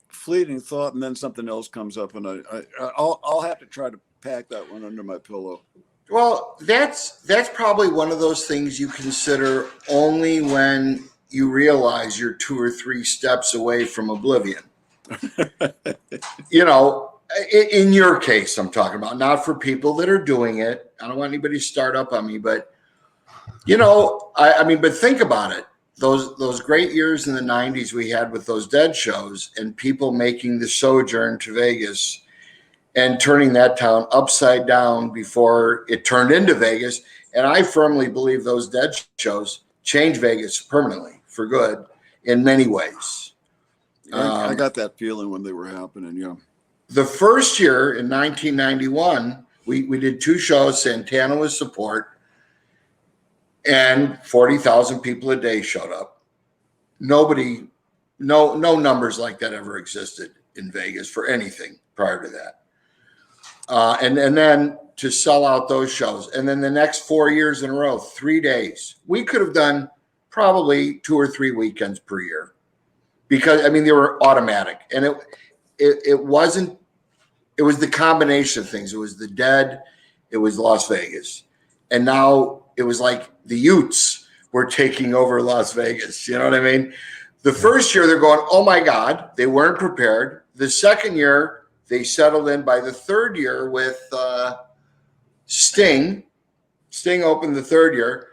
fleeting thought, and then something else comes up, and I'll have to try to pack that one under my pillow. Well, that's probably one of those things you consider only when you realize you're 2 or 3 steps away from oblivion. In your case, I'm talking about, not for people that are doing it. I don't want anybody to start up on me, but but think about it. those great years in the 90s we had with those Dead shows and people making the sojourn to Vegas and turning that town upside down before it turned into Vegas. And I firmly believe those Dead shows changed Vegas permanently for good in many ways. I got that feeling when they were happening. Yeah. The first year in 1991, we did 2 shows. Santana was support, and 40,000 people a day showed up. No numbers like that ever existed in Vegas for anything prior to that. And then to sell out those shows, and then the next 4 years in a row, 3 days, we could have done probably 2 or 3 weekends per year, because I mean they were automatic, and it wasn't. It was the combination of things. It was the Dead, it was Las Vegas, and now it was like the Utes were taking over Las Vegas. You know what I mean? The first year they're going, oh my God, they weren't prepared. The second year they settled in. By the third year with Sting opened the third year,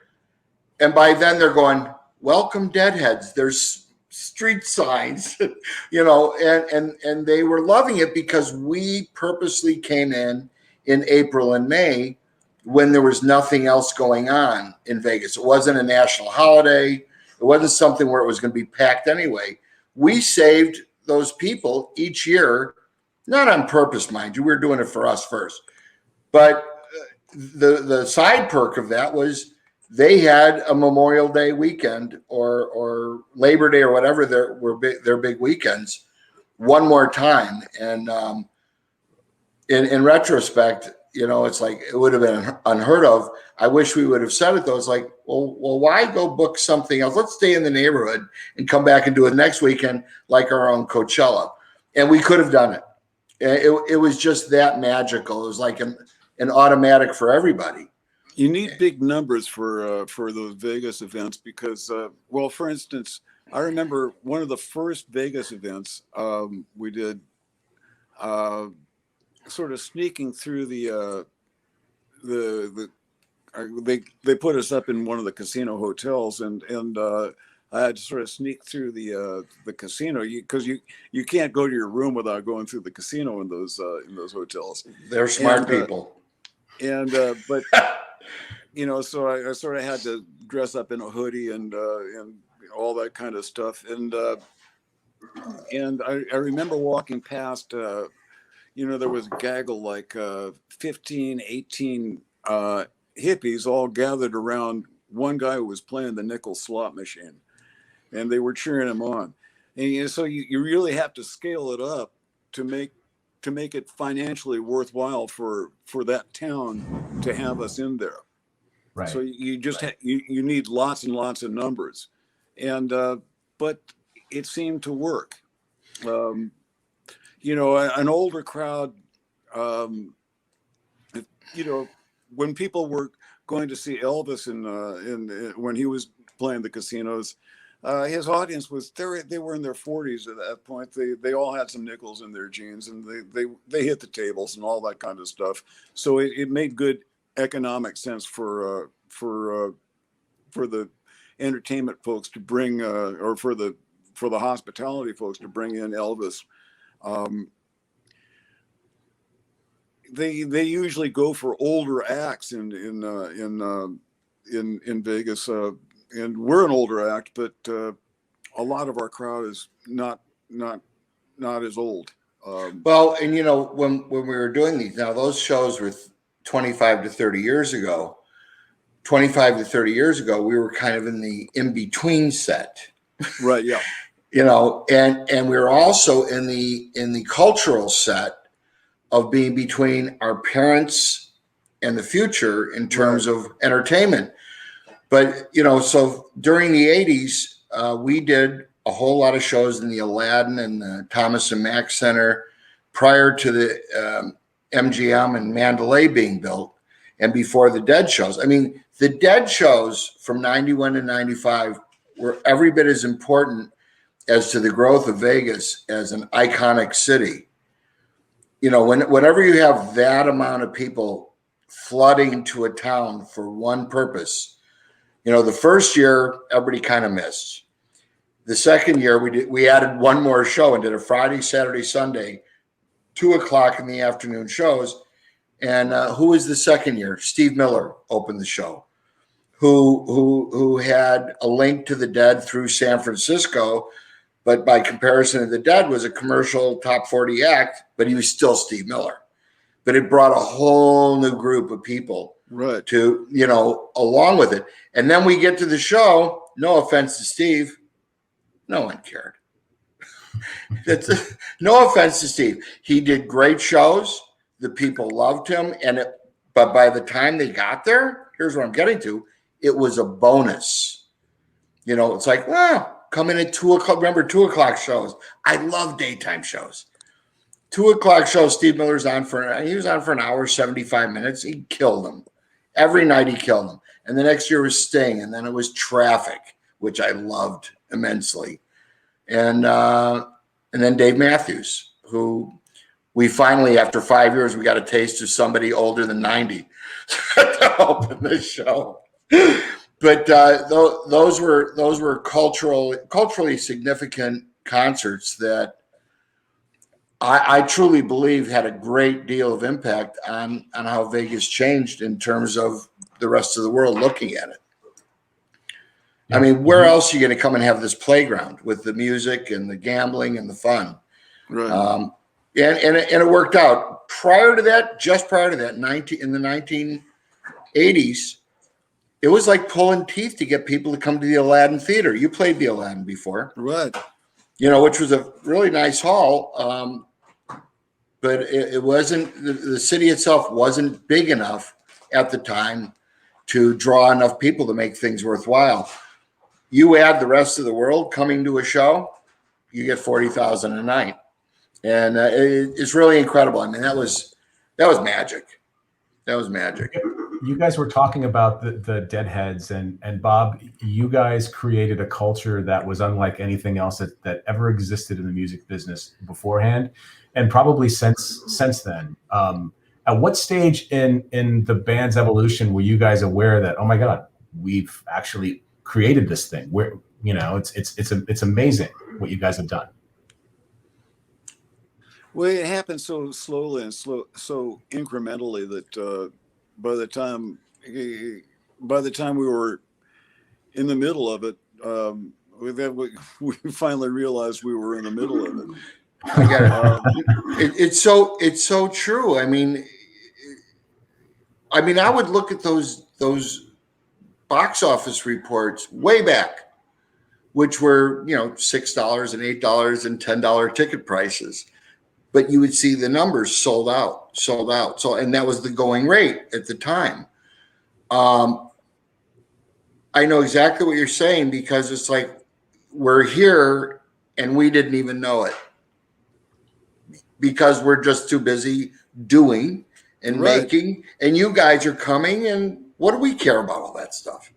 and by then they're going, welcome Deadheads. There's street signs, you know, and they were loving it because we purposely came in April and May when there was nothing else going on in Vegas. It wasn't a national holiday. It wasn't something where it was going to be packed anyway. We saved those people each year, not on purpose, mind you. We were doing it for us first. But the side perk of that was they had a Memorial Day weekend or Labor Day or whatever their big weekends one more time. And in retrospect, you know, it's like it would have been unheard of. I wish we would have said it though. It's like, well, why go book something else? Let's stay in the neighborhood and come back and do it next weekend like our own Coachella. And we could have done it. It was just that magical. It was like an automatic for everybody. You need big numbers for those Vegas events because, well, for instance, I remember one of the first Vegas events we did, sort of sneaking through they put us up in one of the casino hotels, and I had to sort of sneak through the casino because you can't go to your room without going through the casino in those hotels. They're smart people. But you know, so I sort of had to dress up in a hoodie and all that kind of stuff. And I remember walking past, you know, there was a gaggle like 15, 18 hippies all gathered around one guy who was playing the nickel slot machine, and they were cheering him on. And you know, so you really have to scale it up to make it financially worthwhile for that town to have us in there. Right. So you just you need lots and lots of numbers, and but it seemed to work. You know, an older crowd. You know, when people were going to see Elvis in when he was playing the casinos, his audience was they were in their 40s at that point. They all had some nickels in their jeans, and they hit the tables and all that kind of stuff. So it made good economic sense for the entertainment folks to bring or for the hospitality folks to bring in Elvis. They usually go for older acts in Vegas, and we're an older act, but a lot of our crowd is not as old. Well, and you know, when we were doing these, now those shows were 25 to 30 years ago. 25 to 30 years ago, we were kind of in the in-between set. Right, yeah. You know, and we were also in the cultural set of being between our parents and the future in terms of entertainment. But, you know, so during the 80s, we did a whole lot of shows in the Aladdin and the Thomas and Mack Center prior to the MGM and Mandalay being built and before the Dead shows. I mean, the Dead shows from 91 to 95 were every bit as important as to the growth of Vegas as an iconic city. You know, whenever you have that amount of people flooding to a town for one purpose, You know, the first year everybody kind of missed. The second year we added one more show and did a Friday, Saturday, Sunday, 2:00 in the afternoon shows. And who was the second year? Steve Miller opened the show, who had a link to the Dead through San Francisco, but by comparison to the Dead was a commercial top 40 act, but he was still Steve Miller. But it brought a whole new group of people to, you know, along with it. And then we get to the show, no offense to Steve, no one cared. No offense to Steve. He did great shows. The people loved him. But by the time they got there, here's what I'm getting to. It was a bonus. You know, it's like, well, come in at 2:00. Remember 2:00 shows. I love daytime shows. 2:00 show, Steve Miller's on he was on for an hour, 75 minutes. He killed them. Every night he killed them. And the next year was Sting. And then it was Traffic, which I loved immensely. And then Dave Matthews, who we finally, after 5 years, we got a taste of somebody older than 90 to open the show. But those were culturally significant concerts that I truly believe had a great deal of impact on how Vegas changed in terms of the rest of the world looking at it. I mean, where else are you going to come and have this playground with the music and the gambling and the fun? Right. And it worked out. Just prior to that, in the 1980s, it was like pulling teeth to get people to come to the Aladdin Theater. You played the Aladdin before. Right. You know, which was a really nice hall. But it wasn't, the city itself wasn't big enough at the time to draw enough people to make things worthwhile. You add the rest of the world coming to a show, you get 40,000 a night. And it's really incredible. I mean, that was magic. That was magic. You guys were talking about the Deadheads, and Bob, you guys created a culture that was unlike anything else that ever existed in the music business beforehand, and probably since then. At what stage in the band's evolution were you guys aware that, oh my God, we've actually created this thing? Where, you know, it's amazing what you guys have done. Well, it happened so slowly and so incrementally that by the time we were in the middle of it, we finally realized we were in the middle of it. I got it. It's so true. I mean, I would look at those box office reports way back, which were, you know, $6 and $8 and $10 ticket prices. But you would see the numbers sold out. So, and that was the going rate at the time. I know exactly what you're saying, because it's like we're here and we didn't even know it because we're just too busy doing and making. And you guys are coming, and what do we care about all that stuff?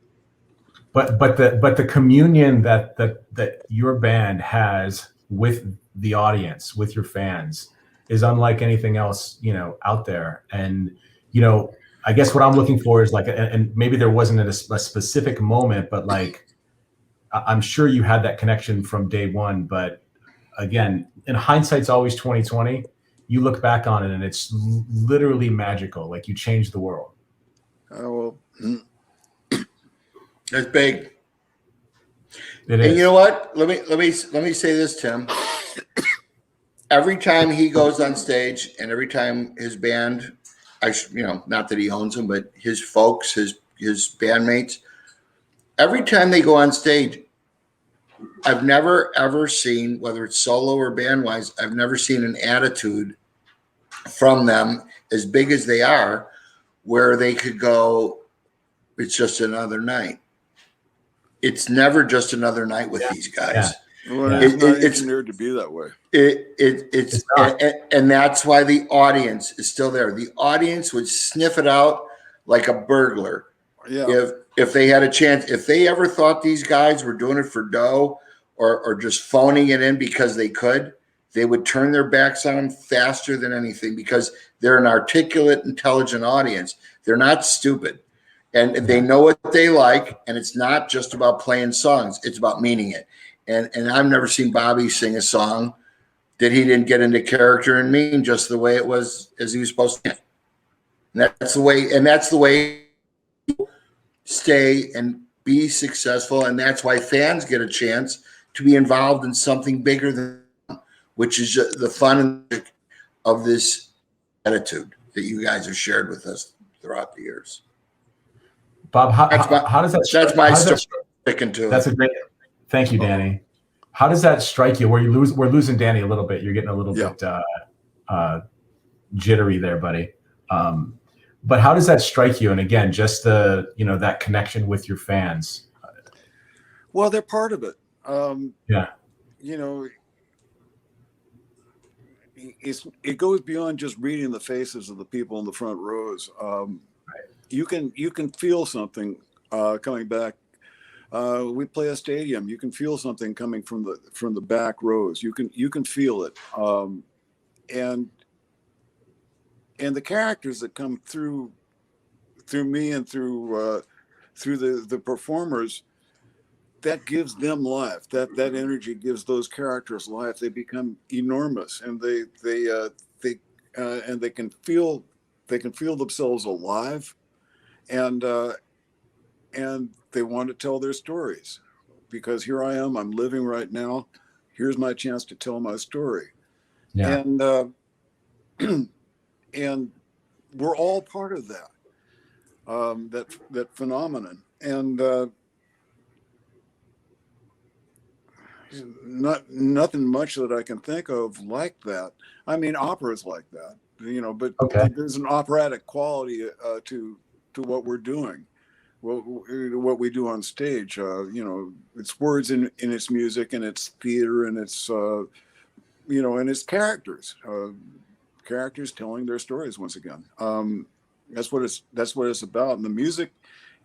But the communion that your band has with the audience, with your fans, is unlike anything else, you know, out there. And, you know, I guess what I'm looking for is like, and maybe there wasn't a specific moment, but like, I'm sure you had that connection from day one. But again, in hindsight's always 2020. You look back on it and it's literally magical. Like, you changed the world. Oh, well, That's big. It and is. You know what? Let me say this, Tim. Every time he goes on stage, and every time his band, not that he owns them, but his folks, his bandmates, every time they go on stage, I've never ever seen, whether it's solo or band wise, I've never seen an attitude from them as big as they are, where they could go, it's just another night. It's never just another night with these guys. Yeah. Well, it's not engineered to be that way. It's and that's why the audience is still there. The audience would sniff it out like a burglar. Yeah. If they had a chance, if they ever thought these guys were doing it for dough or just phoning it in because they could, they would turn their backs on them faster than anything, because they're an articulate, intelligent audience. They're not stupid. and they know what they like, and it's not just about playing songs, it's about meaning it. And I've never seen Bobby sing a song that he didn't get into character and mean just the way it was as he was supposed to. And that's the way stay and be successful, and that's why fans get a chance to be involved in something bigger than them, which is the fun of this attitude that you guys have shared with us throughout the years. Bob, how does that? That's my story. Sticking to that's it. a great. Thank you, Danny. How does that strike you? We're losing Danny a little bit. You're getting a little bit jittery there, buddy. But how does that strike you? And again, just the that connection with your fans. Well, they're part of it. It goes beyond just reading the faces of the people in the front rows. You can feel something coming back. We play a stadium. You can feel something coming from the back rows. You can feel it, and the characters that come through me and through the performers, that gives them life. That energy gives those characters life. They become enormous, and they can feel themselves alive, and they want to tell their stories, because here I am. I'm living right now. Here's my chance to tell my story, and we're all part of that phenomenon, and nothing much that I can think of like that. I mean, opera's like that, but there's an operatic quality to what we're doing, what we do on stage. It's words in its music, and it's theater, and it's and it's characters telling their stories once again. That's what it's about. And the music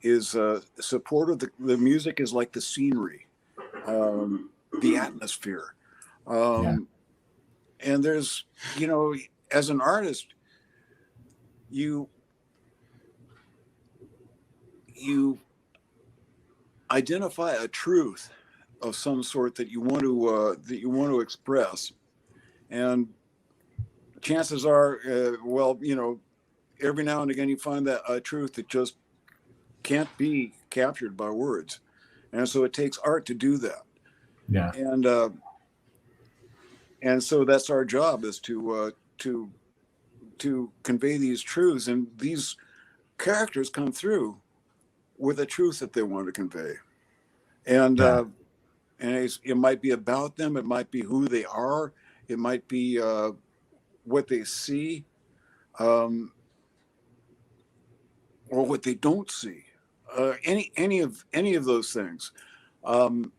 is supportive. The music is like the scenery, the atmosphere. And there's, as an artist, you identify a truth of some sort that you want to express, and chances are, every now and again you find that a truth that just can't be captured by words, and so it takes art to do that. And so that's our job, is to convey these truths, and these characters come through with a truth that they want to convey, and it might be about them, it might be who they are, it might be what they see, or what they don't see, any of those things, and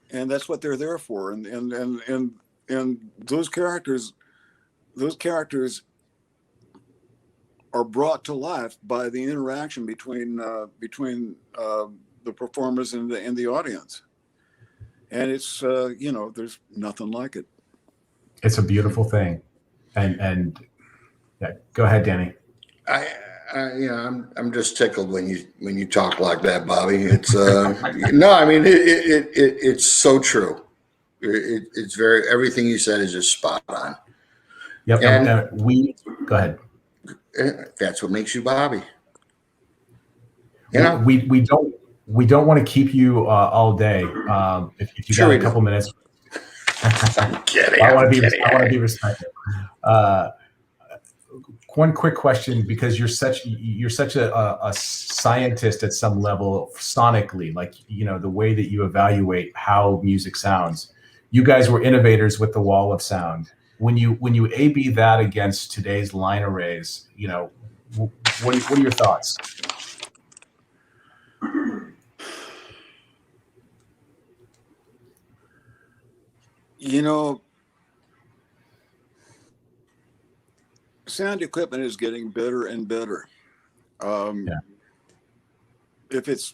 that's what they're there for. And those characters are brought to life by the interaction between the performers and the audience, and it's there's nothing like it. It's a beautiful thing, and go ahead, Danny. I'm just tickled when you talk like that, Bobby. It's no, I mean it's so true. It's everything you said is just spot on. Yep. And go ahead. That's what makes you Bobby. We don't want to keep you all day. If you got a couple minutes. I'm kidding. I want to be respectful. One quick question, because you're such a scientist at some level, sonically, like the way that you evaluate how music sounds. You guys were innovators with the wall of sound. When you A/B that against today's line arrays, what are your thoughts? Sound equipment is getting better and better. If it's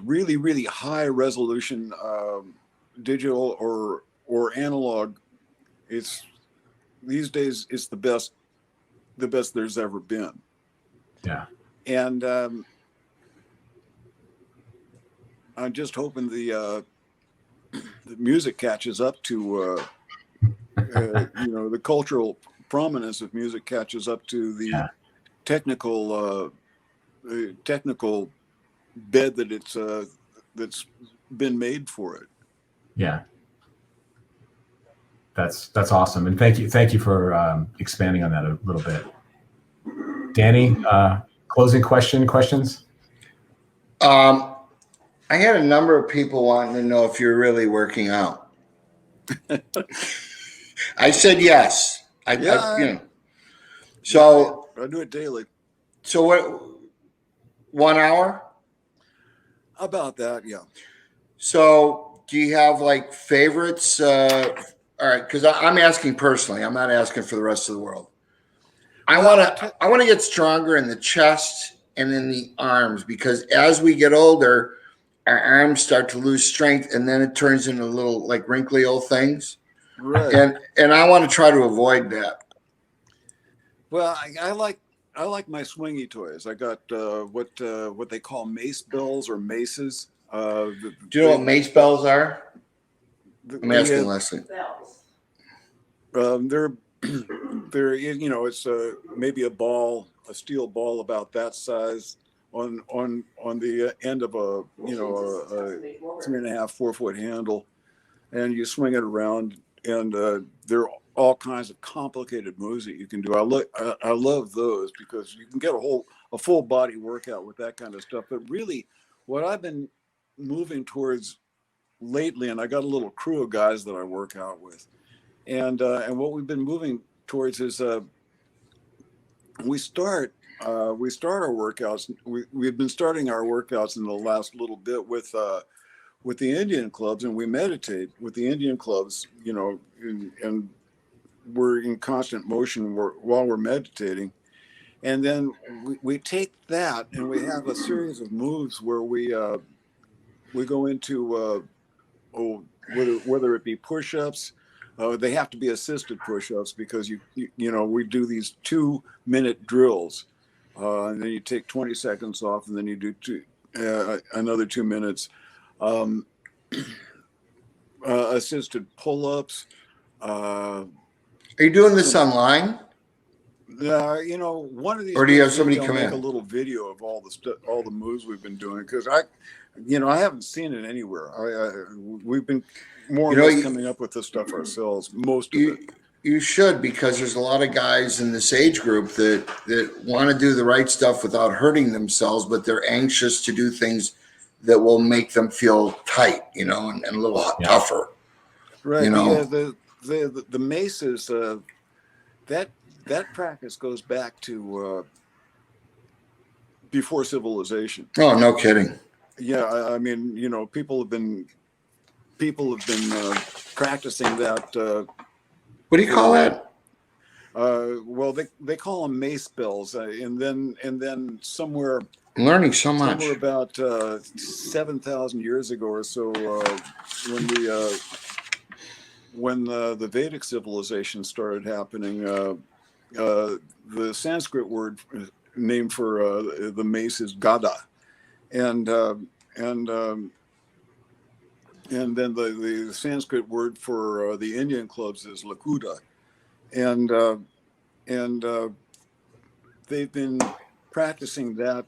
really, really high resolution digital or analog, these days it's the best there's ever been. Yeah. And I'm just hoping the music catches up to, the cultural prominence of music catches up to the technical bed that that's been made for it. Yeah. That's awesome. And thank you for expanding on that a little bit. Danny, closing questions? I had a number of people wanting to know if you're really working out. I said yes. So I do it daily. So what? 1 hour? About that, yeah. So do you have like favorites? All right, because I'm asking personally. I'm not asking for the rest of the world. I want to get stronger in the chest and in the arms, because as we get older, our arms start to lose strength, and then it turns into little like wrinkly old things. Right. And I want to try to avoid that. Well, I like my swingy toys. I got what they call mace bells or maces. Do you know what mace bells are? I'm asking Leslie. They're it's maybe a steel ball about that size on the end of a 3.5, 4 foot handle, and you swing it around, and there are all kinds of complicated moves that you can do. I love those because you can get a full body workout with that kind of stuff. But really, what I've been moving towards lately, and I got a little crew of guys that I work out with, and what we've been moving towards is we start our workouts. We've been starting our workouts in the last little bit with the Indian clubs, and we meditate with the Indian clubs, and we're in constant motion while we're meditating. And then we take that and we have a series of moves where we go into whether it be push-ups. They have to be assisted push-ups because we do these 2-minute drills, and then you take 20 seconds off, and then you do another 2 minutes. Assisted pull-ups. Are you doing this online? One of these. Or do you have somebody come make in? a little video of all the moves we've been doing, because I haven't seen it anywhere. We've been more or less coming up with this stuff ourselves. Most of it. You should, because there's a lot of guys in this age group that want to do the right stuff without hurting themselves, but they're anxious to do things that will make them feel tight, and a little tougher. Right. The maces, that practice goes back to before civilization. Oh, no kidding. Yeah, I mean, people have been practicing that. What do you call that? Well, they call them mace bells, and then somewhere. I'm learning so much. Somewhere about 7,000 years ago or so, when the Vedic civilization started happening, the Sanskrit word name for the mace is gada, and then the Sanskrit word for the Indian clubs is lakuta, and they've been practicing that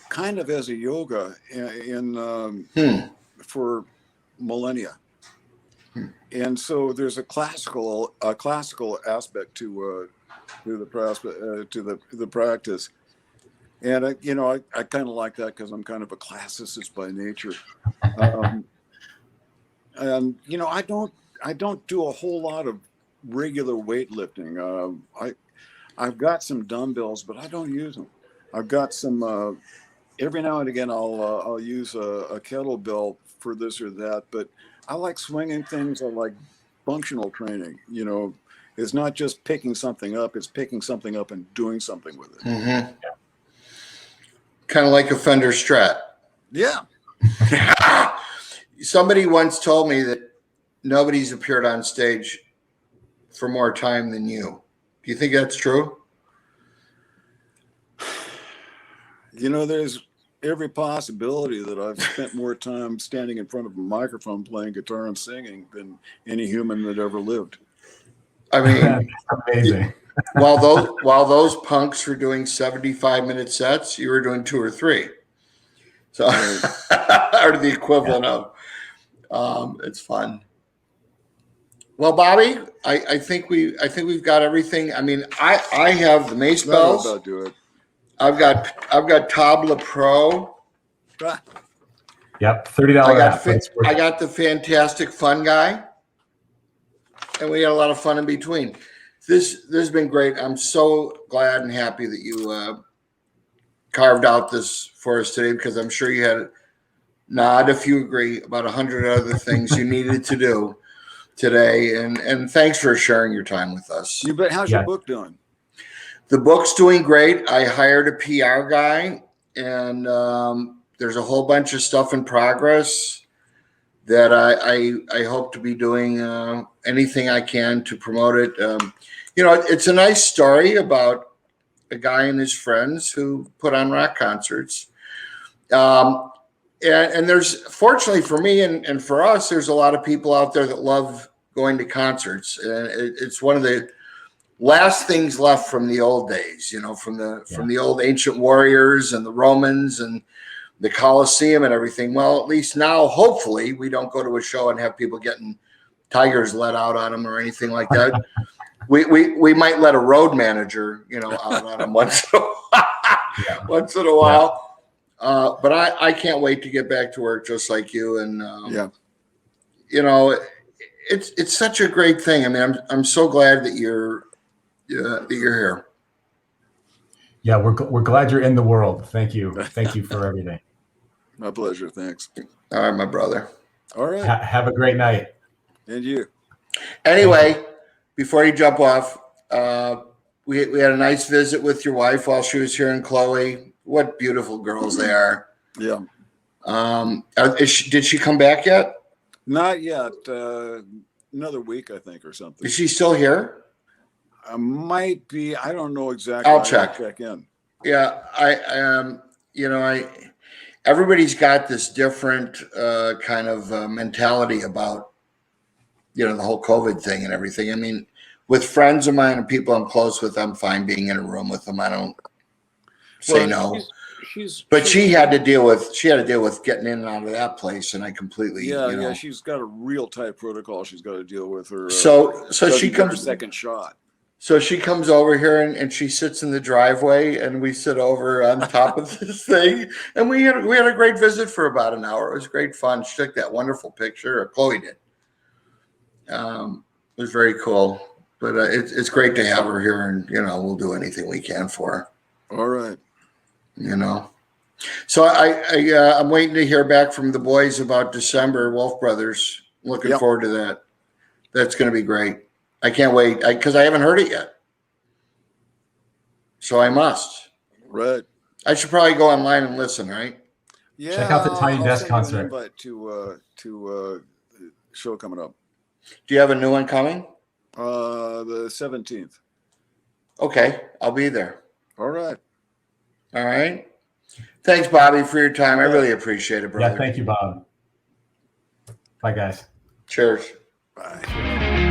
kind of as a yoga for millennia. And so there's a classical aspect to the practice, and I kind of like that because I'm kind of a classicist by nature, and I don't do a whole lot of regular weightlifting. I've got some dumbbells, but I don't use them. I've got some. Every now and again, I'll use a kettlebell for this or that, but I like swinging things. I like functional training. It's not just picking something up; it's picking something up and doing something with it. Mm-hmm. Kind of like a Fender Strat. Yeah. Somebody once told me that nobody's appeared on stage for more time than you. Do you think that's true? You know, there's every possibility that I've spent more time standing in front of a microphone playing guitar and singing than any human that ever lived. I mean, Amazing. while those punks were doing 75-minute sets, you were doing 2 or 3. So, or the equivalent of. It's fun. Well, Bobby, I think we've got everything. I mean, I have the mace bells. About do it. I've got Tabla Pro. Yep, $30 app. I got the Fantastic Fun Guy, and we had a lot of fun in between. This has been great. I'm so glad and happy that you carved out this for us today, because I'm sure you had not, if you agree, about 100 other things you needed to do today. And thanks for sharing your time with us. You bet. How's your book doing? The book's doing great. I hired a PR guy, and there's a whole bunch of stuff in progress that I hope to be doing anything I can to promote it. It's a nice story about a guy and his friends who put on rock concerts. And there's, fortunately for me and for us, there's a lot of people out there that love going to concerts. And it's one of the last things left from the old days, from the old ancient warriors and the Romans and the Colosseum and everything. Well, at least now, hopefully, we don't go to a show and have people getting tigers let out on them or anything like that. we might let a road manager, out on them once in a while. But I can't wait to get back to work just like you. And it's such a great thing. I mean, I'm so glad that you're here. Yeah, we're glad you're in the world. Thank you for everything. My pleasure. Thanks. All right, my brother. All right. Have a great night. And you. Anyway, before you jump off, we had a nice visit with your wife while she was here, and Chloe. What beautiful girls they are. Yeah. Did she come back yet? Not yet. Another week, I think, or something. Is she still here? Might be. I don't know exactly. I'll check. Check in. Yeah, everybody's got this different kind of mentality about, the whole COVID thing and everything. I mean, with friends of mine and people I'm close with, I'm fine being in a room with them. I don't say no. But she had to deal with getting in and out of that place, and I completely she's got a real tight protocol she's got to deal with. Her so she comes her second shot. So she comes over here and she sits in the driveway, and we sit over on top of this thing, and we had a great visit for about an hour. It was great fun. She took that wonderful picture, or Chloe did. It was very cool. But it's great to have her here, and we'll do anything we can for her. All right. So I'm waiting to hear back from the boys about December Wolf Brothers. Looking forward to that. That's going to be great. I can't wait because I haven't heard it yet. So I must. Right. I should probably go online and listen, right? Yeah. Check out the Tiny I'll Desk send you an concert. invite to show coming up. Do you have a new one coming? The 17th. Okay, I'll be there. All right. All right. Thanks, Bobby, for your time. I really appreciate it, brother. Yeah, thank you, Bob. Bye, guys. Cheers. Bye.